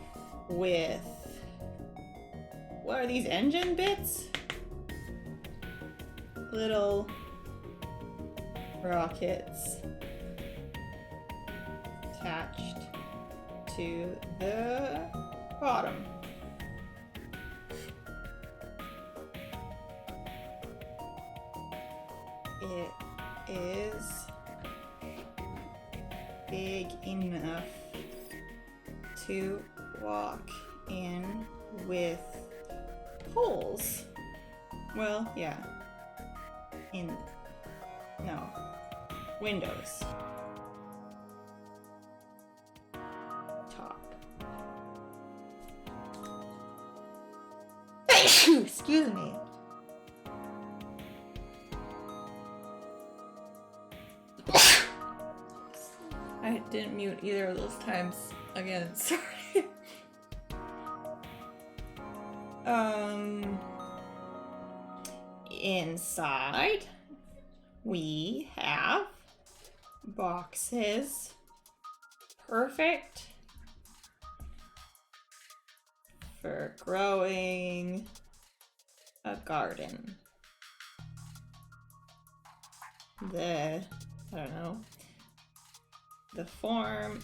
with, what are these, engine bits? Little rockets attached to the bottom. It is big enough to walk in with holes. Well, yeah. Windows. Top. Excuse me. I didn't mute either of those times. Again, sorry. Inside we have boxes. Perfect for growing a garden. The form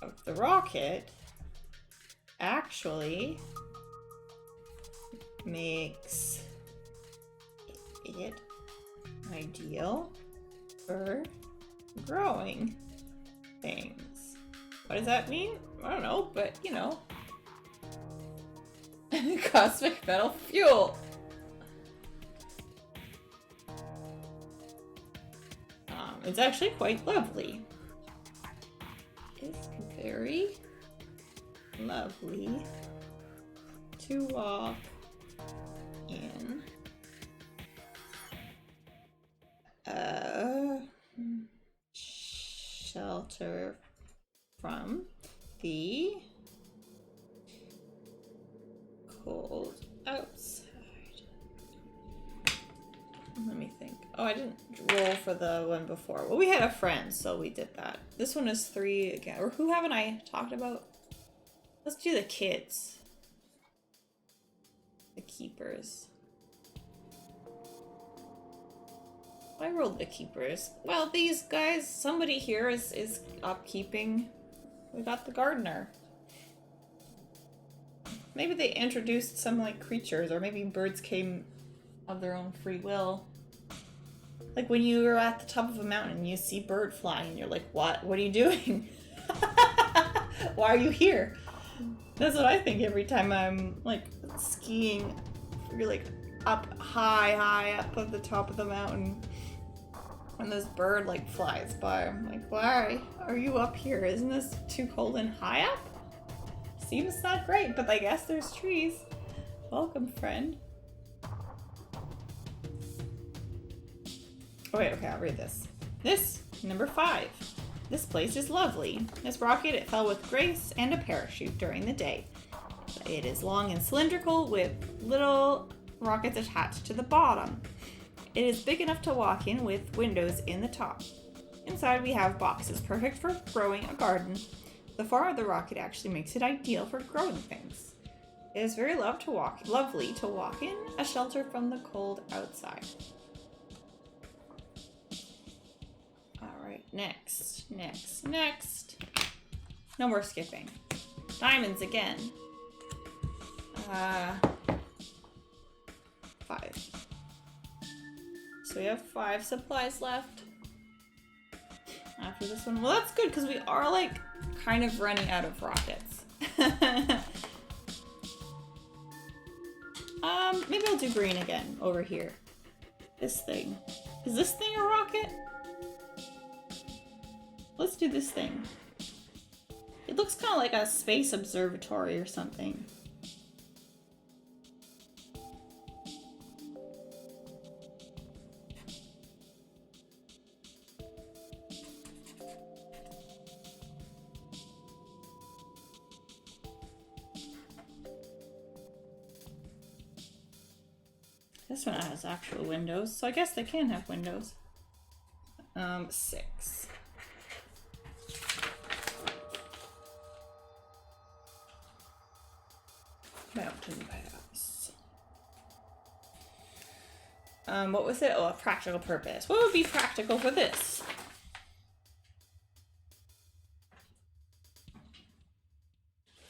of the rocket actually makes it ideal for growing things. What does that mean? I don't know, but you know. Cosmic metal fuel. It's actually quite lovely. It's very lovely to walk in a shelter from the cold outside. Let me think. Oh, I didn't roll for the one before. Well, we had a friend, so we did that. This one is 3 again. Or who haven't I talked about? Let's do the kids. The keepers. I rolled the keepers. Well, these guys, somebody here is upkeeping. We got the gardener. Maybe they introduced some like creatures, or maybe birds came of their own free will. Like when you are at the top of a mountain and you see bird flying and you're like, what? What are you doing? Why are you here? That's what I think every time I'm like skiing. You're like up high up at the top of the mountain. And this bird like flies by. I'm like, why are you up here? Isn't this too cold and high up? Seems not great, but I guess there's trees. Welcome, friend. Oh wait, okay, I'll read this. This, number 5. This place is lovely. This rocket, it fell with grace and a parachute during the day. It is long and cylindrical with little rockets attached to the bottom. It is big enough to walk in with windows in the top. Inside we have boxes, perfect for growing a garden. The far of the rocket actually makes it ideal for growing things. It is very lovely to walk in, a shelter from the cold outside. Alright, next. No more skipping. Diamonds again. 5. So we have 5 supplies left. After this one. Well, that's good because we are like kind of running out of rockets. Maybe I'll do green again over here. This thing. Is this thing a rocket? Let's do this thing. It looks kind of like a space observatory or something. This one has actual windows, so I guess they can have windows. 6. Mountain pass. What was it? Oh, a practical purpose. What would be practical for this?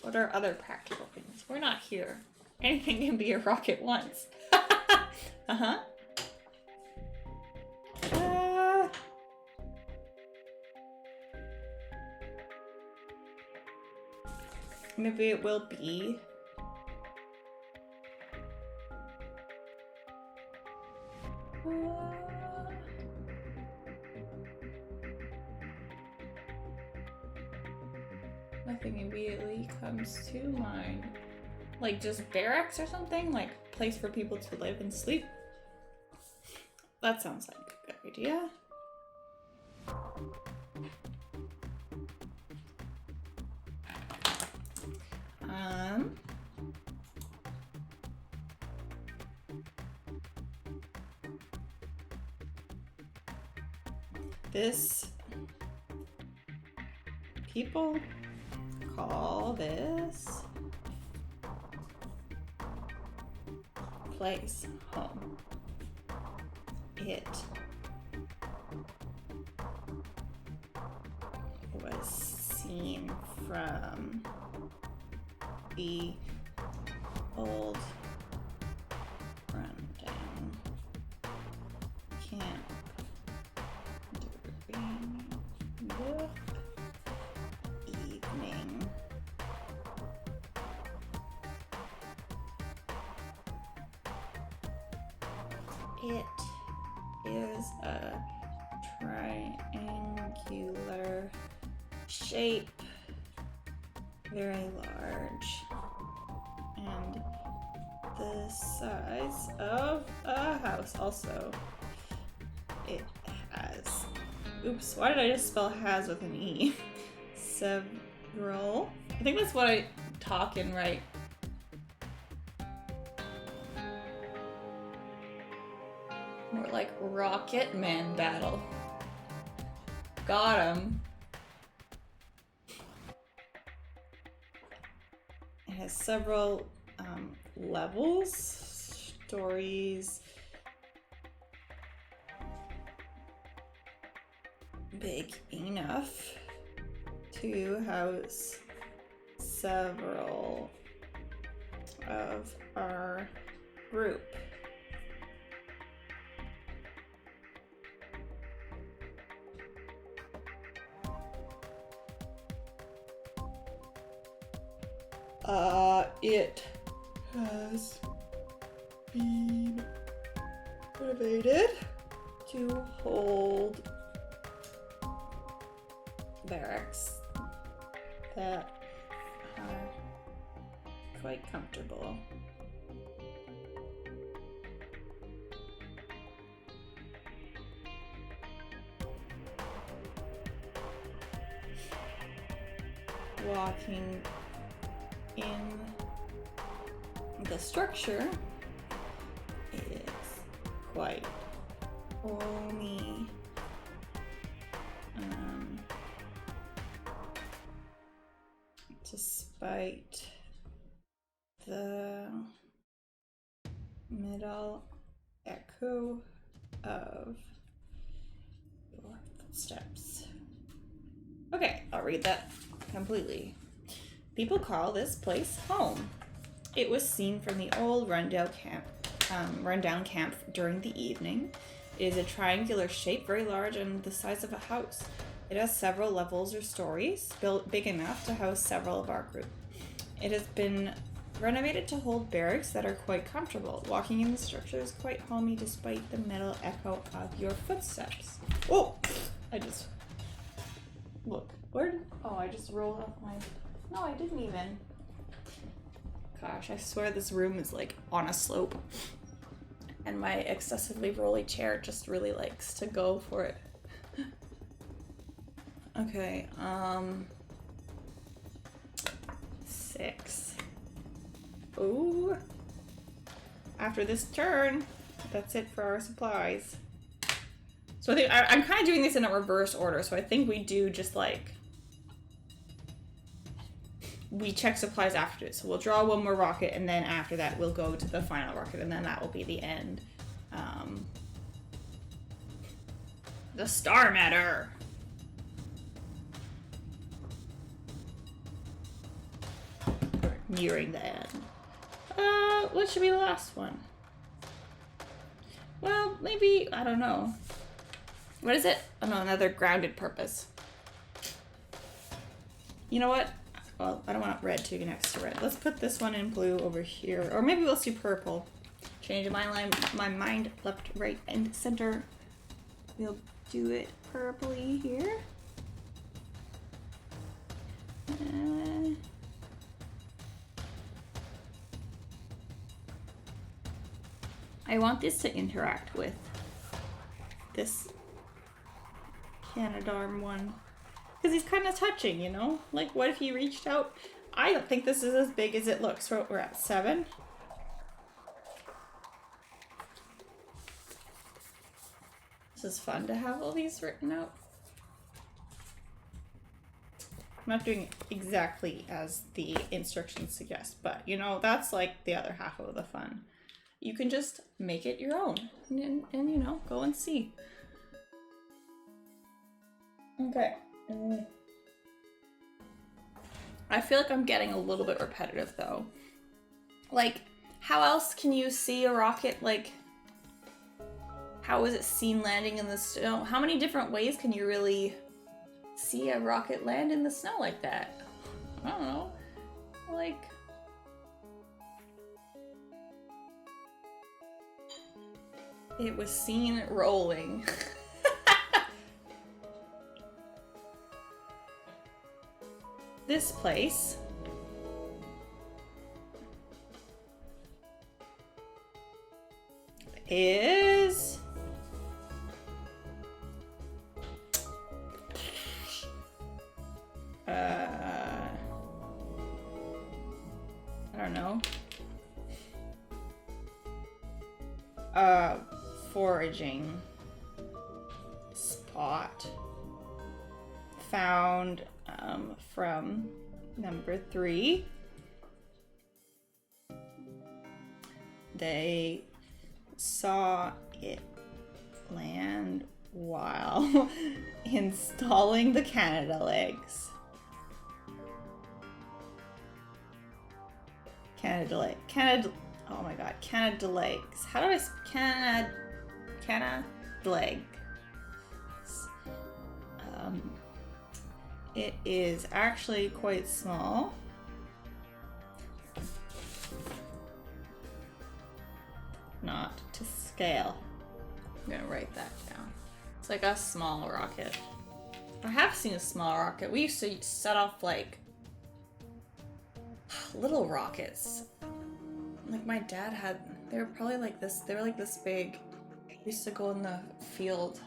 What are other practical things? We're not here. Anything can be a rocket once. Uh-huh. Maybe it will be. Nothing immediately comes to mind. Like just barracks or something? Like place for people to live and sleep? That sounds like a good idea. This people call this place home. It was seen from the old rundown camp during the evening. It is a triangular shape, very large, and the size of a house. Also, it has, oops, why did I just spell has with an E? Several, I think that's what I talk and write. More like Rocket Man battle. Got him. It has several levels, stories, big enough to house several of our group. It has been renovated to hold barracks that are quite comfortable. Walking in the structure is quite roomy. despite the middle echo of your footsteps. Okay, I'll read that completely. People call this place home. It was seen from the old rundown camp during the evening. It is a triangular shape, very large and the size of a house. It has several levels or stories, built big enough to house several of our group. It has been renovated to hold barracks that are quite comfortable. Walking in the structure is quite homey despite the metal echo of your footsteps. Oh! Look. I just rolled off my... No, I didn't even. Gosh, I swear this room is like on a slope. And my excessively rolly chair just really likes to go for it. Okay, 6. Ooh. After this turn, that's it for our supplies. So I think I'm kind of doing this in a reverse order. So I think we do just like, we check supplies after it. So we'll draw one more rocket and then after that we'll go to the final rocket and then that will be the end. The Star Matter. We're nearing the end. What should be the last one? Well, maybe, I don't know. What is it? Oh no, another grounded purpose. You know what? Well, I don't want red to be next to red. Let's put this one in blue over here. Or maybe we'll see purple. Changing my mind left, right, and center. We'll do it purpley here. I want this to interact with this Canadarm one. Because he's kind of touching, you know? Like, what if he reached out? I don't think this is as big as it looks. So we're at 7. This is fun to have all these written out. I'm not doing exactly as the instructions suggest, but, you know, that's like the other half of the fun. You can just make it your own and you know, go and see. Okay. I feel like I'm getting a little bit repetitive though. Like, how else can you see a rocket? Like, how is it seen landing in the snow? How many different ways can you really see a rocket land in the snow like that? I don't know. Like, it was seen rolling. This place is I don't know. Foraging spot found from number 3. They saw it land while installing the Canada legs. Oh my god, Canada legs. How do I Canada legs? It is actually quite small. Not to scale. I'm gonna write that down. It's like a small rocket. I have seen a small rocket. We used to set off like little rockets. Like my dad had, they were probably like this, they were like this big. We used to go in the field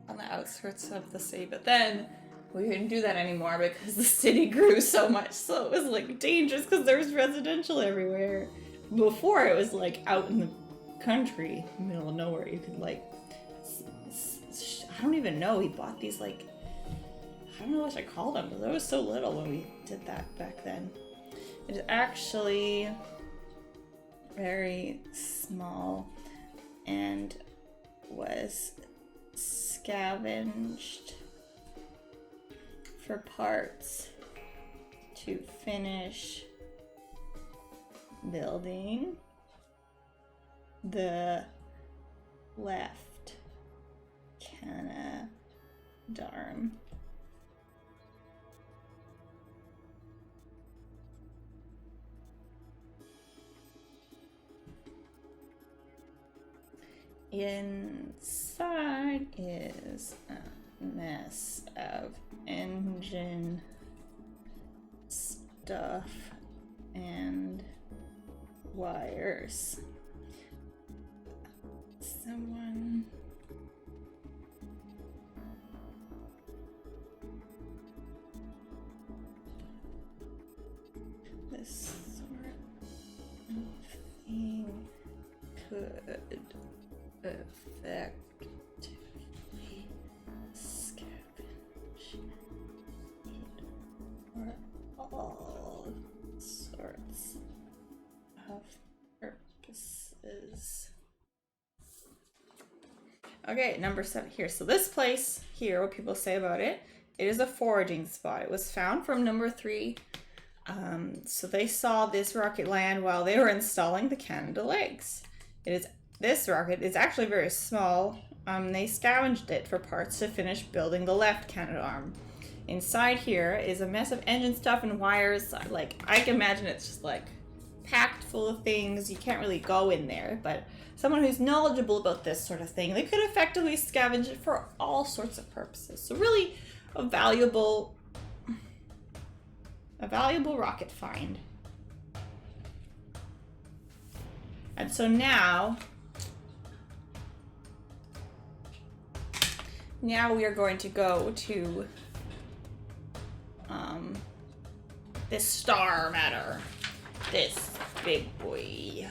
on the outskirts of the city, but then we couldn't do that anymore because the city grew so much, so it was like dangerous because there was residential everywhere. Before it was like out in the country, middle of nowhere, you could like, I don't even know, he bought these like, I don't know what I called them because I was so little when we did that back then. It is actually very small and was scavenged for parts to finish building the left Canadarm. Inside is a mess of engine stuff and wires. Someone this sort of thing could effectively scavenge it for all sorts of purposes. Okay, number 7 here. So this place here, what people say about it, it is a foraging spot. It was found from number 3. So they saw this rocket land while they were installing the Canada legs. This rocket is actually very small. They scavenged it for parts to finish building the left Canadarm. Inside here is a mess of engine stuff and wires. Like, I can imagine it's just like packed full of things. You can't really go in there, but someone who's knowledgeable about this sort of thing, they could effectively scavenge it for all sorts of purposes. So really a valuable rocket find. And so now we are going to go to this star matter. This big boy.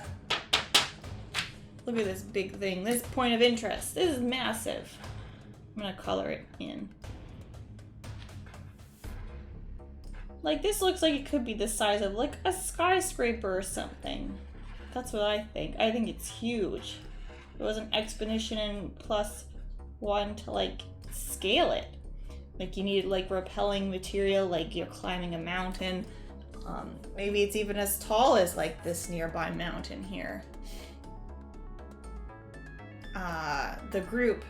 Look at this big thing. This point of interest. This is massive. I'm gonna color it in. Like, this looks like it could be the size of like a skyscraper or something. That's what I think. I think it's huge. It was an expedition and +1 to like scale it. Like, you needed like rappelling material, like you're climbing a mountain. Maybe it's even as tall as like this nearby mountain here. The group,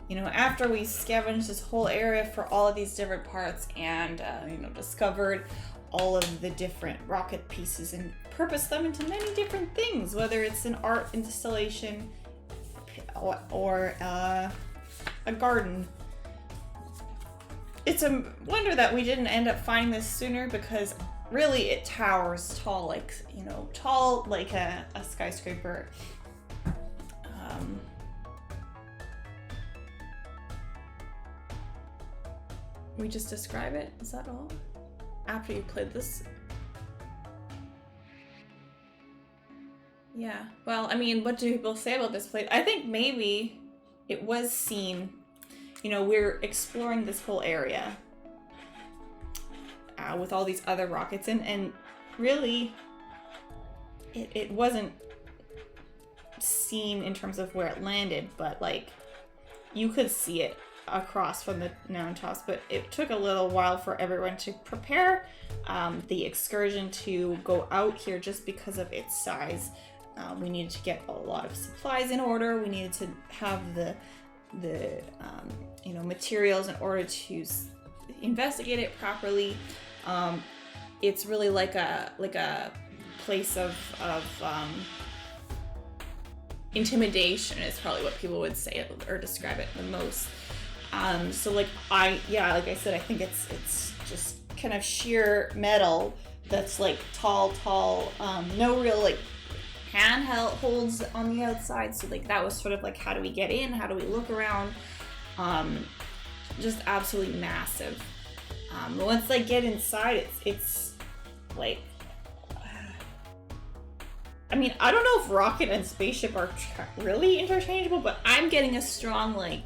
you know, after we scavenged this whole area for all of these different parts and, you know, discovered all of the different rocket pieces and purposed them into many different things, whether it's an art installation or a garden. It's a wonder that we didn't end up finding this sooner, because really it towers tall, like, you know, tall like a skyscraper. We just describe it? Is that all? After you played this? Yeah. Well, I mean, what do people say about this place? I think maybe it was seen, you know, we're exploring this whole area with all these other rockets, and really it wasn't seen in terms of where it landed, but like you could see it across from the mountaintops. But it took a little while for everyone to prepare the excursion to go out here just because of its size. We needed to get a lot of supplies in order. We needed to have the you know, materials in order to investigate it properly. It's really like a place of intimidation is probably what people would say or describe it the most. So like like I said, I think it's just kind of sheer metal that's like tall, no real like handheld holds on the outside. So like that was sort of like, how do we get in? How do we look around? Just absolutely massive. Once I get inside, it's like, I mean, I don't know if rocket and spaceship are really interchangeable, but I'm getting a strong like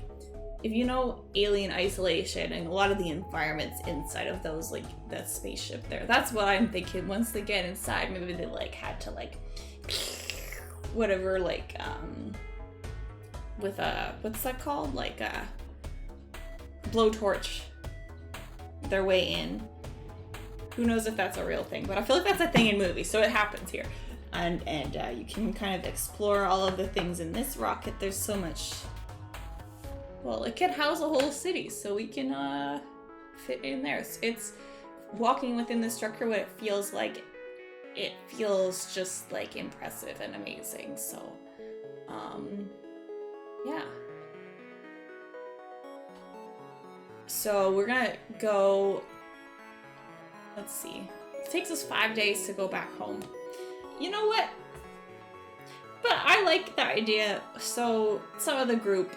if you know Alien Isolation and a lot of the environments inside of those, like that spaceship there, that's what I'm thinking. Once they get inside, maybe they like had to like whatever, like with a, what's that called, like a blowtorch their way in. Who knows if that's a real thing, but I feel like that's a thing in movies, so it happens here. And you can kind of explore all of the things in this rocket. There's so much. Well, it can house a whole city, so we can fit in there. It's walking within the structure. What it feels like, it feels just like impressive and amazing. So, yeah. So we're gonna go. Let's see. It takes us 5 days to go back home. You know what? But I like the idea. So some of the group,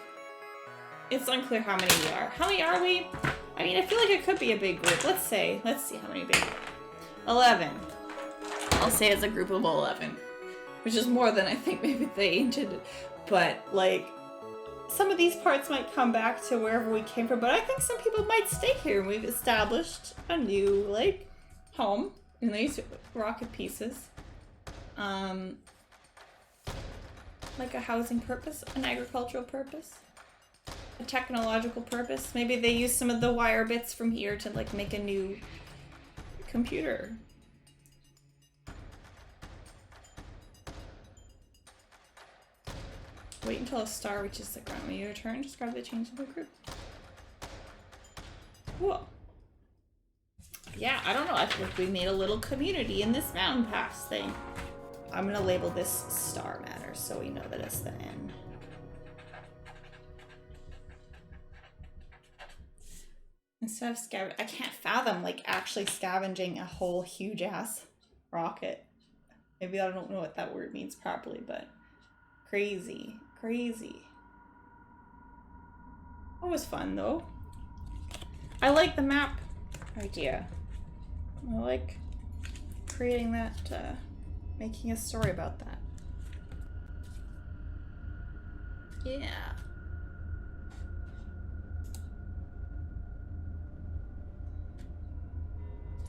it's unclear how many we are. How many are we? I mean, I feel like it could be a big group. Let's see how many big. 11. I'll say it's a group of 11, which is more than I think maybe they intended. But like, some of these parts might come back to wherever we came from, but I think some people might stay here. We've established a new like home in these rocket pieces. Like a housing purpose, an agricultural purpose, a technological purpose. Maybe they use some of the wire bits from here to like make a new computer. Wait until a star reaches the ground. When you return, describe the change in the group. Cool. Yeah, I don't know. I think we made a little community in this mountain pass thing. I'm gonna label this Star Manor so we know that it's the N. Instead of I can't fathom like actually scavenging a whole huge ass rocket. Maybe I don't know what that word means properly, but crazy. Crazy. That was fun though. I like the map idea. I like creating that, making a story about that. Yeah.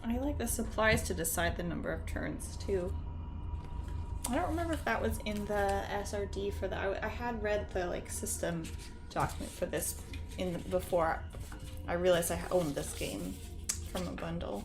I like the supplies to decide the number of turns too. I don't remember if that was in the SRD for the. I had read the like system document for this before I realized I owned this game from a bundle.